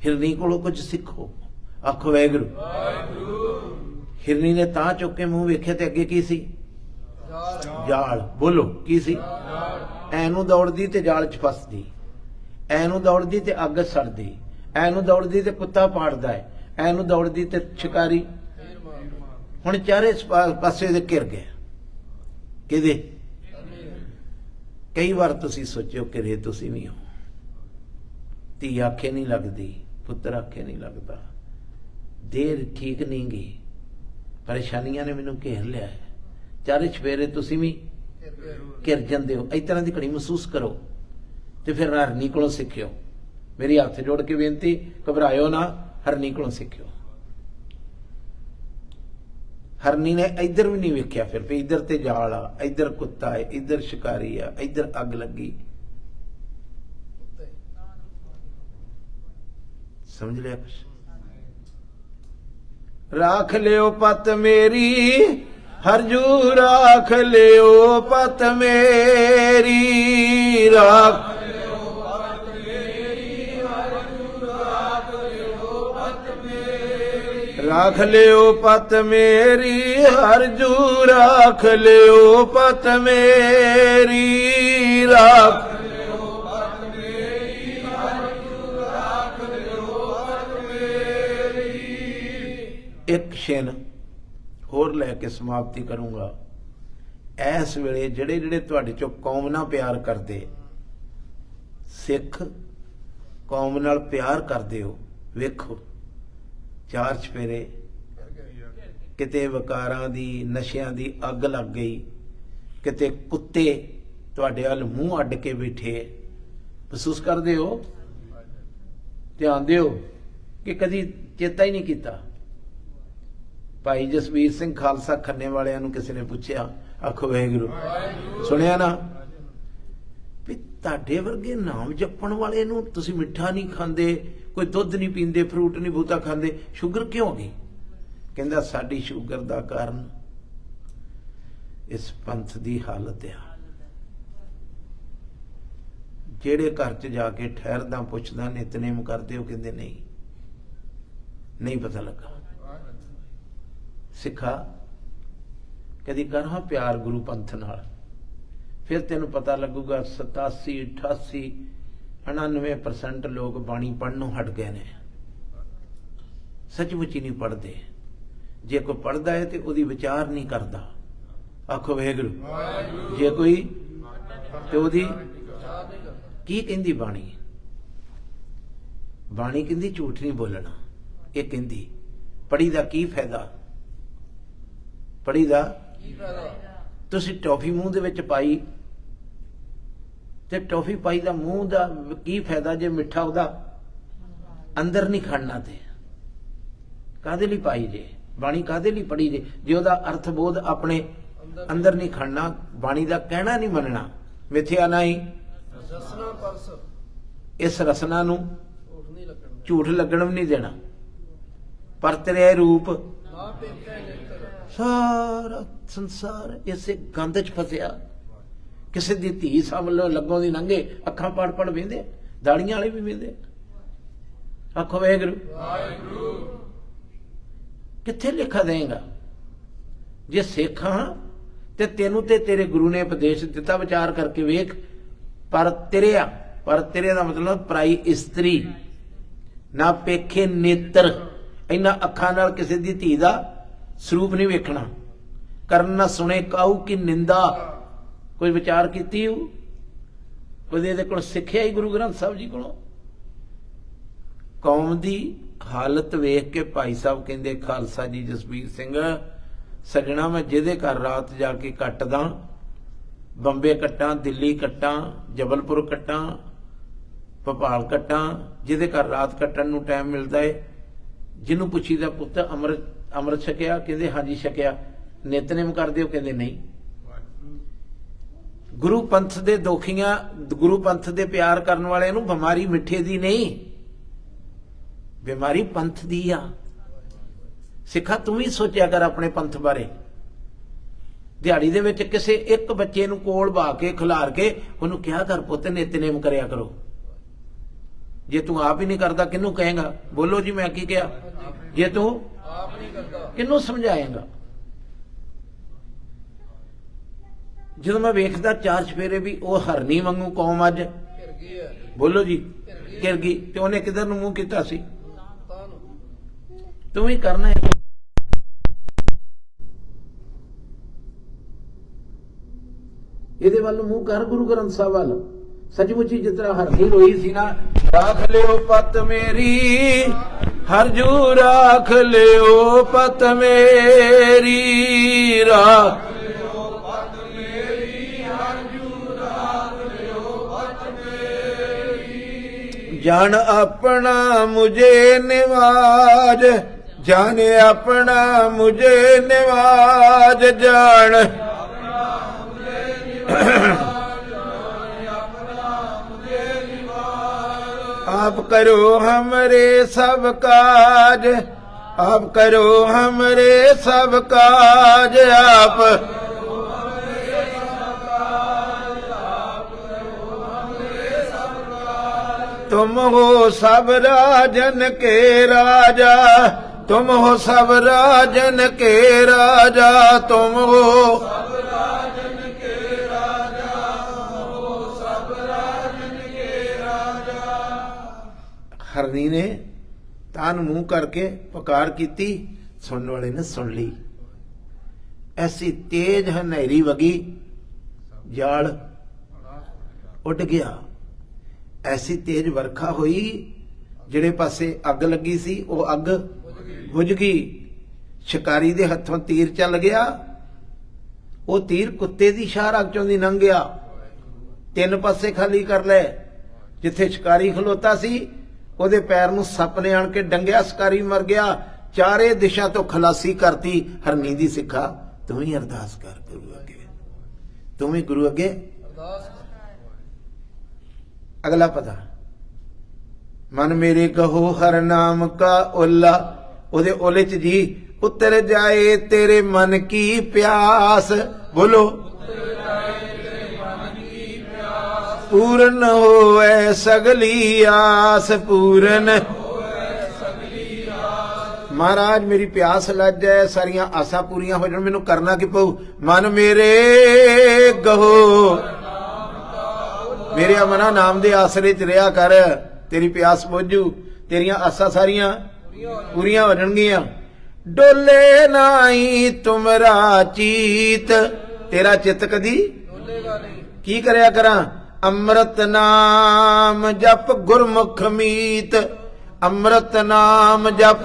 ਹਿਰਨੀ ਕੋਲੋਂ ਕੁਝ ਸਿੱਖੋ। ਆਖੋ ਵਾਹਿਗੁਰੂ। ਹਿਰਨੀ ਨੇ ਤਾਂ ਚੁੱਕ ਕੇ ਮੂੰਹ ਵੇਖਿਆ ਤੇ ਅੱਗੇ ਕੀ ਸੀ? ਜਾਲ। ਬੋਲੋ ਕੀ ਸੀ? ਐਨੂੰ ਦੌੜਦੀ ਤੇ ਜਾਲ 'ਚ ਫਸਦੀ, ਐਨੂੰ ਦੌੜਦੀ ਤੇ ਅੱਗ ਸੜਦੀ, ਐਨੂੰ ਦੌੜਦੀ ਤੇ ਕੁੱਤਾ ਪਾੜਦਾ ਹੈ, ਐਨੂੰ ਦੌੜਦੀ ਤੇ ਸ਼ਿਕਾਰੀ। ਹੁਣ ਚਾਰੇ ਪਾਸੇ ਦੇ ਘਿਰ ਗਏ। ਕਿਹਦੇ? ਕਈ ਵਾਰ ਤੁਸੀਂ ਸੋਚਿਓ ਕਿ ਤੁਸੀਂ ਵੀ ਹੋ। ਧੀ ਆਖੇ ਨਹੀਂ ਲੱਗਦੀ, ਪੁੱਤਰ ਆਖੇ ਨਹੀਂ ਲੱਗਦਾ, ਦੇਰ ਠੀਕ ਨਹੀਂ ਗਈ, ਪਰੇਸ਼ਾਨੀਆਂ ਨੇ ਮੈਨੂੰ ਘੇਰ ਲਿਆ ਹੈ। ਚਾਰੇ ਚੁਫੇਰੇ ਤੁਸੀਂ ਵੀ ਘਿਰ ਜਾਂਦੇ ਹੋ। ਇਸ ਤਰ੍ਹਾਂ ਦੀ ਘੜੀ ਮਹਿਸੂਸ ਕਰੋ ਤੇ ਫਿਰ ਹਰਨੀ ਕੋਲੋਂ ਸਿੱਖਿਓ। ਮੇਰੀ ਹੱਥ ਜੋੜ ਕੇ ਬੇਨਤੀ, ਘਬਰਾਇਓ ਨਾ, ਹਰਨੀ ਕੋਲੋਂ ਸਿੱਖਿਓ। ਹਰਨੀ ਨੇ ਇੱਧਰ ਵੀ ਨਹੀਂ ਵੇਖਿਆ, ਫਿਰ ਵੀ ਇੱਧਰ ਤੇ ਜਾਲ ਆ, ਇੱਧਰ ਕੁੱਤਾ ਹੈ, ਇੱਧਰ ਸ਼ਿਕਾਰੀ ਆ, ਇੱਧਰ ਅੱਗ ਲੱਗੀ। ਸਮਝ ਲਿਆ ਕੁਛ? ਰਾਖ ਲਿਓ ਪਤ ਮੇਰੀ ਹਰਜੂ, ਰਾਖ ਲਿਓ ਪਤ ਮੇਰੀ, ਰਾਖ ਰਾਖ ਲਿਓ ਪਤ ਮੇਰੀ ਹਰਜੂ, ਰਾਖ ਲਿਓ ਪਤ ਮੇਰੀ, ਰਾਖ ਇੱਕ ਛਿਨ ਹੋਰ ਲੈ ਕੇ ਸਮਾਪਤੀ ਕਰੂੰਗਾ। ਇਸ ਵੇਲੇ ਜਿਹੜੇ ਜਿਹੜੇ ਤੁਹਾਡੇ ਚੋਂ ਕੌਮ ਨਾਲ ਪਿਆਰ ਕਰਦੇ, ਸਿੱਖ ਕੌਮ ਨਾਲ ਪਿਆਰ ਕਰਦੇ ਹੋ, ਵੇਖੋ ਚਾਰ ਚੁਫੇਰੇ ਕਿਤੇ ਵਿਕਾਰਾਂ ਦੀ, ਨਸ਼ਿਆਂ ਦੀ ਅੱਗ ਲੱਗ ਗਈ, ਕਿਤੇ ਕੁੱਤੇ ਤੁਹਾਡੇ ਵੱਲ ਮੂੰਹ ਅੱਡ ਕੇ ਬੈਠੇ। ਮਹਿਸੂਸ ਕਰਦੇ ਹੋ? ਧਿਆਨ ਦਿਓ ਕਿ ਕਦੀ ਚੇਤਾ ਹੀ ਨਹੀਂ ਕੀਤਾ। ਭਾਈ ਜਸਵੀਰ ਸਿੰਘ ਖਾਲਸਾ ਖੰਨੇ ਵਾਲਿਆਂ ਨੂੰ ਕਿਸੇ ਨੇ ਪੁੱਛਿਆ। ਆਖੋ ਵਾਹਿਗੁਰੂ। ਸੁਣਿਆ ਨਾ ਵੀ ਤੁਹਾਡੇ ਵਰਗੇ ਨਾਮ ਜਪਣ ਵਾਲੇ ਨੂੰ ਤੁਸੀਂ ਮਿੱਠਾ ਨਹੀਂ ਖਾਂਦੇ, ਕੋਈ ਦੁੱਧ ਨਹੀਂ ਪੀਂਦੇ, ਫਰੂਟ ਨਹੀਂ ਬੂਟਾ ਖਾਂਦੇ, ਸ਼ੂਗਰ ਕਿਉਂ ਹੋ ਗਈ? ਕਹਿੰਦਾ ਸਾਡੀ ਸ਼ੂਗਰ ਦਾ ਕਾਰਨ ਇਸ ਪੰਥ ਦੀ ਹਾਲਤ ਆ। ਜਿਹੜੇ ਘਰ 'ਚ ਜਾ ਕੇ ਠਹਿਰਦਾ ਪੁੱਛਦਾ ਨਿਤਨੇਮ ਕਰਦੇ ਹੋ, ਕਹਿੰਦੇ ਨਹੀਂ, ਨਹੀਂ ਪਤਾ ਲੱਗਾ। ਸਿੱਖਾ ਕਦੀ ਕਰ ਹਾਂ ਪਿਆਰ ਗੁਰੂ ਪੰਥ ਨਾਲ, ਫਿਰ ਤੈਨੂੰ ਪਤਾ ਲੱਗੂਗਾ 87, 88, 99% ਲੋਕ ਬਾਣੀ ਪੜ੍ਹਨੋਂ ਹਟ ਗਏ ਨੇ। ਸੱਚਮੁੱਚ ਹੀ ਨਹੀਂ ਪੜ੍ਹਦੇ। ਜੇ ਕੋਈ ਪੜ੍ਹਦਾ ਹੈ ਤੇ ਉਹਦੀ ਵਿਚਾਰ ਨਹੀਂ ਕਰਦਾ। ਆਖੋ ਵਾਹਿਗੁਰੂ। ਜੇ ਕੋਈ ਤੇ ਉਹਦੀ ਕੀ ਕਹਿੰਦੀ ਬਾਣੀ? ਬਾਣੀ ਕਹਿੰਦੀ ਝੂਠ ਨਹੀਂ ਬੋਲਣਾ। ਇਹ ਕਹਿੰਦੀ ਪੜ੍ਹੀ ਦਾ ਕੀ ਫਾਇਦਾ? ਪੜ੍ਹੀ ਦਾ ਤੁਸੀਂ ਟੌਫੀ ਮੂੰਹ ਦੇ ਵਿੱਚ ਪਾਈ ਤੇ ਟੌਫੀ ਪਾਈ ਦਾ ਮੂੰਹ ਦਾ ਕੀ ਫਾਇਦਾ ਜੇ ਮਿੱਠਾ ਉਹਦਾ ਅੰਦਰ ਨਹੀਂ ਖੜਨਾ? ਤੇ ਕਾਹਦੇ ਲਈ ਪਾਈ ਜੇ ਬਾਣੀ? ਕਾਹਦੇ ਲਈ ਪੜ੍ਹੀ ਜੇ? ਜੇ ਉਹਦਾ ਅਰਥ ਬੋਧ ਆਪਣੇ ਅੰਦਰ ਨਹੀਂ ਖੜਨਾ, ਬਾਣੀ ਦਾ ਕਹਿਣਾ ਨਹੀਂ ਮੰਨਣਾ, ਮਿਥਿਆ ਨਹੀਂ, ਇਸ ਰਸਨਾ ਨੂੰ ਝੂਠ ਲੱਗਣ ਵੀ ਨਹੀਂ ਦੇਣਾ। ਪਰ ਤੇਰੇ ਇਹ ਰੂਪ ਨਾ ਪੇਖੇ ਨਿਕਲ ਸਾਰਾ ਸੰਸਾਰ ਇਸੇ ਗੰਦ 'ਚ ਫਸਿਆ। ਕਿਸੇ ਦੀ ਧੀ ਸਾਹਮਣੇ ਲੱਗੋਂ ਦੀ ਲੰਘੇ ਅੱਖਾਂ ਪੜ ਪੜ ਵੇਂਦੇ, ਦਾੜੀਆਂ ਵਾਲੇ ਵੀ ਵੇਂਦੇ। ਆਖੋ ਵਾਹਿਗੁਰੂ ਵਾਹਿਗੁਰੂ। ਕਿੱਥੇ ਲਿਖਾ ਦੇਂਗਾ? ਜੇ ਸਿੱਖ ਹਾਂ ਤੇ ਤੈਨੂੰ ਤੇ ਤੇਰੇ ਗੁਰੂ ਨੇ ਉਪਦੇਸ਼ ਦਿੱਤਾ, ਵਿਚਾਰ ਕਰਕੇ ਵੇਖ। ਪਰ ਤੇਰੇ ਦਾ ਮਤਲਬ ਪਰਾਈ ਇਸਤਰੀ, ਨਾ ਪੇਖੇ ਨੇਤਰ, ਇਹਨਾਂ ਅੱਖਾਂ ਨਾਲ ਕਿਸੇ ਦੀ ਧੀ ਦਾ ਸਰੂਪ ਨਹੀਂ ਵੇਖਣਾ। ਕਰਨ ਨਾ ਸੁਣੇ ਕਾਹੂ ਕੀ ਨਿੰਦਾ। ਕੋਈ ਵਿਚਾਰ ਕੀਤੀ ਹੋ? ਕੋਈ ਇਹਦੇ ਕੋਲ ਸਿੱਖਿਆ ਹੀ ਗੁਰੂ ਗ੍ਰੰਥ ਸਾਹਿਬ ਜੀ ਕੋਲੋਂ? ਕੌਮ ਦੀ ਹਾਲਤ ਵੇਖ ਕੇ ਭਾਈ ਸਾਹਿਬ ਕਹਿੰਦੇ, ਖਾਲਸਾ ਜੀ ਜਸਬੀਰ ਸਿੰਘ ਸਜਣਾ, ਮੈਂ ਜਿਹਦੇ ਘਰ ਰਾਤ ਜਾ ਕੇ ਕੱਟਦਾ, ਬੰਬੇ ਕੱਟਾਂ, ਦਿੱਲੀ ਕੱਟਾਂ, ਜਬਲਪੁਰ ਕੱਟਾਂ, ਭੋਪਾਲ ਕੱਟਾਂ, ਜਿਹਦੇ ਘਰ ਰਾਤ ਕੱਟਣ ਨੂੰ ਟਾਈਮ ਮਿਲਦਾ ਏ, ਜਿਹਨੂੰ ਪੁੱਛੀਦਾ ਪੁੱਤ ਅੰਮ੍ਰਿਤ ਛਕਿਆ? ਕਹਿੰਦੇ ਹਾਂਜੀ ਛਕਿਆ। ਨਿਤਨੇਮ ਕਰਦੇ ਹੋ? ਕਹਿੰਦੇ ਨਹੀਂ। ਗੁਰੂ ਪੰਥ ਦੇ ਦੋਖੀਆਂ, ਗੁਰੂ ਪੰਥ ਦੇ ਪਿਆਰ ਕਰਨ ਵਾਲਿਆਂ ਨੂੰ ਬਿਮਾਰੀ ਮਿੱਠੇ ਦੀ ਨਹੀਂ, ਬਿਮਾਰੀ ਪੰਥ ਦੀ ਆ। ਸਿੱਖਾ ਤੂੰ ਵੀ ਸੋਚਿਆ ਕਰ ਆਪਣੇ ਪੰਥ ਬਾਰੇ। ਦਿਹਾੜੀ ਦੇ ਵਿੱਚ ਕਿਸੇ ਇੱਕ ਬੱਚੇ ਨੂੰ ਕੋਲ ਬਾ ਕੇ ਖਿਲਾਰ ਕੇ ਉਹਨੂੰ ਕਿਹਾ ਕਰ ਪੁੱਤ ਨਿਤਨੇਮ ਕਰਿਆ ਕਰੋ। ਜੇ ਤੂੰ ਆਪ ਹੀ ਨਹੀਂ ਕਰਦਾ ਕਿਹਨੂੰ ਕਹੇਗਾ? ਬੋਲੋ ਜੀ, ਮੈਂ ਕੀ ਕਿਹਾ? ਜੇ ਤੂੰ ਆਪ ਨਹੀਂ ਕਰਦਾ ਕਿਹਨੂੰ ਸਮਝਾਏਗਾ? ਜਦੋਂ ਮੈਂ ਵੇਖਦਾ ਚਾਰ ਚਫੇਰੇ ਵੀ ਉਹ ਹਰਨੀ ਵਾਂਗੂ ਕੌਮ ਅੱਜ ਘਿਰ ਗਈ ਹੈ ਬੋਲੋ ਜੀ ਘਿਰ ਗਈ, ਤੇ ਉਹਨੇ ਕਿੱਧਰ ਨੂੰ ਮੂੰਹ ਕੀਤਾ ਸੀ? ਤਾਂ ਨੂੰ ਤੂੰ ਵੀ ਕਰਨਾ ਹੈ। ਇਹਦੇ ਵੱਲ ਮੂੰਹ ਕਰ, ਗੁਰੂ ਗ੍ਰੰਥ ਸਾਹਿਬ ਵੱਲ। ਸੱਚਮੁੱਚੀ ਜਿਸ ਤਰ੍ਹਾਂ ਹਰਨੀ ਰੋਈ ਸੀ ਨਾ, ਰਾਖ ਲਿਓ ਪਤ ਮੇਰੀ ਹਰਜੂ, ਰਾਖ ਲਿਓ ਪਤ ਮੇਰੀ, ਰਾਖ ਲਿਓ ਪਤ ਮੇਰੀ ਹਰਜੂ, ਰਾਖ ਲਿਓ ਪਤ ਮੇਰੀ। ਜਾਣ ਆਪਣਾ ਮੁਝੇ ਨਿਵਾਜ, ਜਾਣ ਆਪਣਾ ਮੁਝੇ ਨਿਵਾਜ, ਜਾਣ आप करो हमरे सब काज, आप करो हमरे सब काज, आप तुम हो सब राजन के राजा, तुम हो सब राजन के राजा, तुम हो हरनी ने तान मुंह करके पुकार की, सुनने वाले ने सुन ली। ऐसी तेज हनेरी वगी, जाल उड़ गया। ऐसी तेज वर्खा हुई, जिहड़े पासे अग लगी सी वो अग बुझ गई। शिकारी दे हथों तीर चल गया, वो तीर कुत्ते दी शाह अग चों दी लंघ गया। तीन पासे खाली कर ले। जिथे शिकारी खलोता सी ਉਹਦੇ ਪੈਰ ਨੂੰ ਸੱਪ ਨੇ ਆਣ ਕੇ ਡੰਗਿਆ, शिकारी मर गया। ਚਾਰੇ ਦਿਸ਼ਾ ਤੋਂ ਖਲਾਸੀ ਕਰਤੀ ਹਰਨੀ ਦੀ। ਸਿੱਖਾ ਤੂੰ ਵੀ ਅਰਦਾਸ ਕਰ ਗੁਰੂ ਅੱਗੇ, ਤੂੰ ਵੀ ਗੁਰੂ ਅੱਗੇ ਅਰਦਾਸ। ਅਗਲਾ ਪਤਾ, ਮਨ ਮੇਰੇ ਕਹੋ ਹਰ ਨਾਮ ਕਾ ਓਲਾ। ਉਹਦੇ ਓਲੇ ਚ ਜੀ ਉਤਰ ਜਾਏ ਤੇਰੇ ਮਨ ਕੀ ਪਿਆਸ। ਬੋਲੋ पूर्ण होए सगली आस, पूर्ण महाराज मेरी प्यास लग जाए, सारिया आसा पूरियां हो जाए, मैनू करना कि पऊ? मन मेरे गहो, मेरे मना नाम दे आसरे च रहा कर, तेरी प्यास बुझू, तेरिया आसा सारिया पूरियां हो जाणगियां। डोले नाई तुमरा चीत, तेरा चित कदी ਡੋਲੇਗਾ ਨਹੀਂ। की करया करा? अमृत नाम जप गुरमुख मीत, अमृत नाम जप।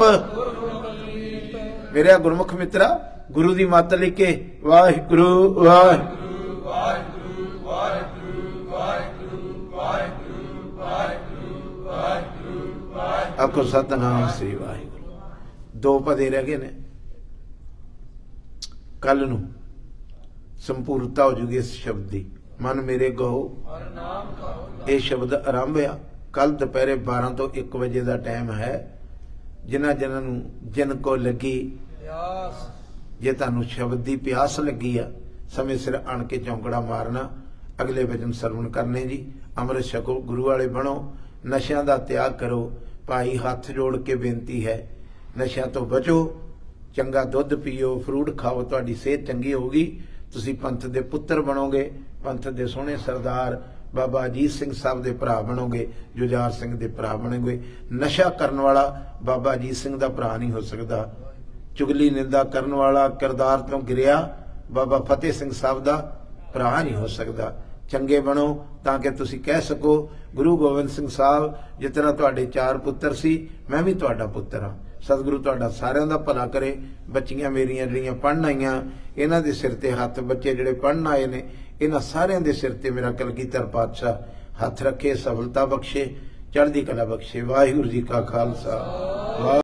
मेरे गुरमुख मित्रा, गुरु दी मत लिखे वाहिगुरु वाहिगुरु वाहिगुरु वाहिगुरु वाहिगुरु वाहिगुरु वाहिगुरु वाहिगुरु। आखो सतनाम श्री वाहिगुरु। दो पदे रह गए ने, कल नूं संपूर्णता हो जूगी इस शब्द की। मन मेरे गहो, ਇਹ ਸ਼ਬਦ ਆਰੰਭ ਆ, ਕੱਲ ਦੁਪਹਿਰੇ 12 ਤੋਂ 1 ਵਜੇ ਦਾ ਟਾਈਮ ਹੈ। ਜਿਨ੍ਹਾਂ ਨੂੰ ਜਿਨ ਕੋ ਲੱਗੀ ਪਿਆਸ ਜੇ ਤੁਹਾਨੂੰ ਸ਼ਬਦ ਦੀ ਪਿਆਸ ਲੱਗੀ ਆ, ਸਮੇਂ ਸਿਰ ਆਣ ਕੇ ਚੌਂਕੜਾ ਮਾਰਨਾ, ਅਗਲੇ ਵਚਨ ਸਰਵਣ ਕਰਨੇ ਜੀ। ਅੰਮ੍ਰਿਤ ਛਕੋ, ਗੁਰੂ ਵਾਲੇ ਬਣੋ, ਨਸ਼ਿਆਂ ਦਾ ਤਿਆਗ ਕਰੋ। ਭਾਈ ਹੱਥ ਜੋੜ ਕੇ ਬੇਨਤੀ ਹੈ, ਨਸ਼ਿਆਂ ਤੋਂ ਬਚੋ, ਚੰਗਾ ਦੁੱਧ ਪੀਓ, ਫਰੂਟ ਖਾਓ, ਤੁਹਾਡੀ ਸਿਹਤ ਚੰਗੀ ਹੋਊਗੀ। ਤੁਸੀਂ ਪੰਥ ਦੇ ਪੁੱਤਰ ਬਣੋਗੇ, ਪੰਥ ਦੇ ਸੋਹਣੇ ਸਰਦਾਰ ਬਾਬਾ ਅਜੀਤ ਸਿੰਘ ਸਾਹਿਬ ਦੇ ਭਰਾ ਬਣੋਗੇ, ਜੁਝਾਰ ਸਿੰਘ ਦੇ ਭਰਾ ਬਣੋਗੇ। ਨਸ਼ਾ ਕਰਨ ਵਾਲਾ ਬਾਬਾ ਅਜੀਤ ਸਿੰਘ ਦਾ ਭਰਾ ਨਹੀਂ ਹੋ ਸਕਦਾ। ਚੁਗਲੀ ਨਿੰਦਾ ਕਰਨ ਵਾਲਾ, ਕਿਰਦਾਰ ਤੋਂ ਗਿਰਿਆ, ਬਾਬਾ ਫਤਿਹ ਸਿੰਘ ਸਾਹਿਬ ਦਾ ਭਰਾ ਨਹੀਂ ਹੋ ਸਕਦਾ। ਚੰਗੇ ਬਣੋ ਤਾਂ ਕਿ ਤੁਸੀਂ ਕਹਿ ਸਕੋ ਗੁਰੂ ਗੋਬਿੰਦ ਸਿੰਘ ਸਾਹਿਬ ਜਿਸ ਤਰ੍ਹਾਂ ਤੁਹਾਡੇ 4 ਪੁੱਤਰ ਸੀ, ਮੈਂ ਵੀ ਤੁਹਾਡਾ ਪੁੱਤਰ ਹਾਂ। ਸਤਿਗੁਰੂ ਤੁਹਾਡਾ ਸਾਰਿਆਂ ਦਾ ਭਲਾ ਕਰੇ। ਬੱਚੀਆਂ ਮੇਰੀਆਂ ਜਿਹੜੀਆਂ ਪੜ੍ਹਨ ਆਈਆਂ, ਇਹਨਾਂ ਦੇ ਸਿਰ ਤੇ ਹੱਥ, ਬੱਚੇ ਜਿਹੜੇ ਪੜ੍ਹਨ ਆਏ ਨੇ, ਇਹਨਾਂ ਸਾਰਿਆਂ ਦੇ ਸਿਰ ਤੇ ਮੇਰਾ ਕਲਗੀਧਰ ਪਾਤਸ਼ਾਹ ਹੱਥ ਰੱਖੇ, ਸਫਲਤਾ ਬਖਸ਼ੇ, ਚੜ੍ਹਦੀ ਕਲਾ ਬਖਸ਼ੇ। ਵਾਹਿਗੁਰੂ ਜੀ ਕਾ ਖਾਲਸਾ।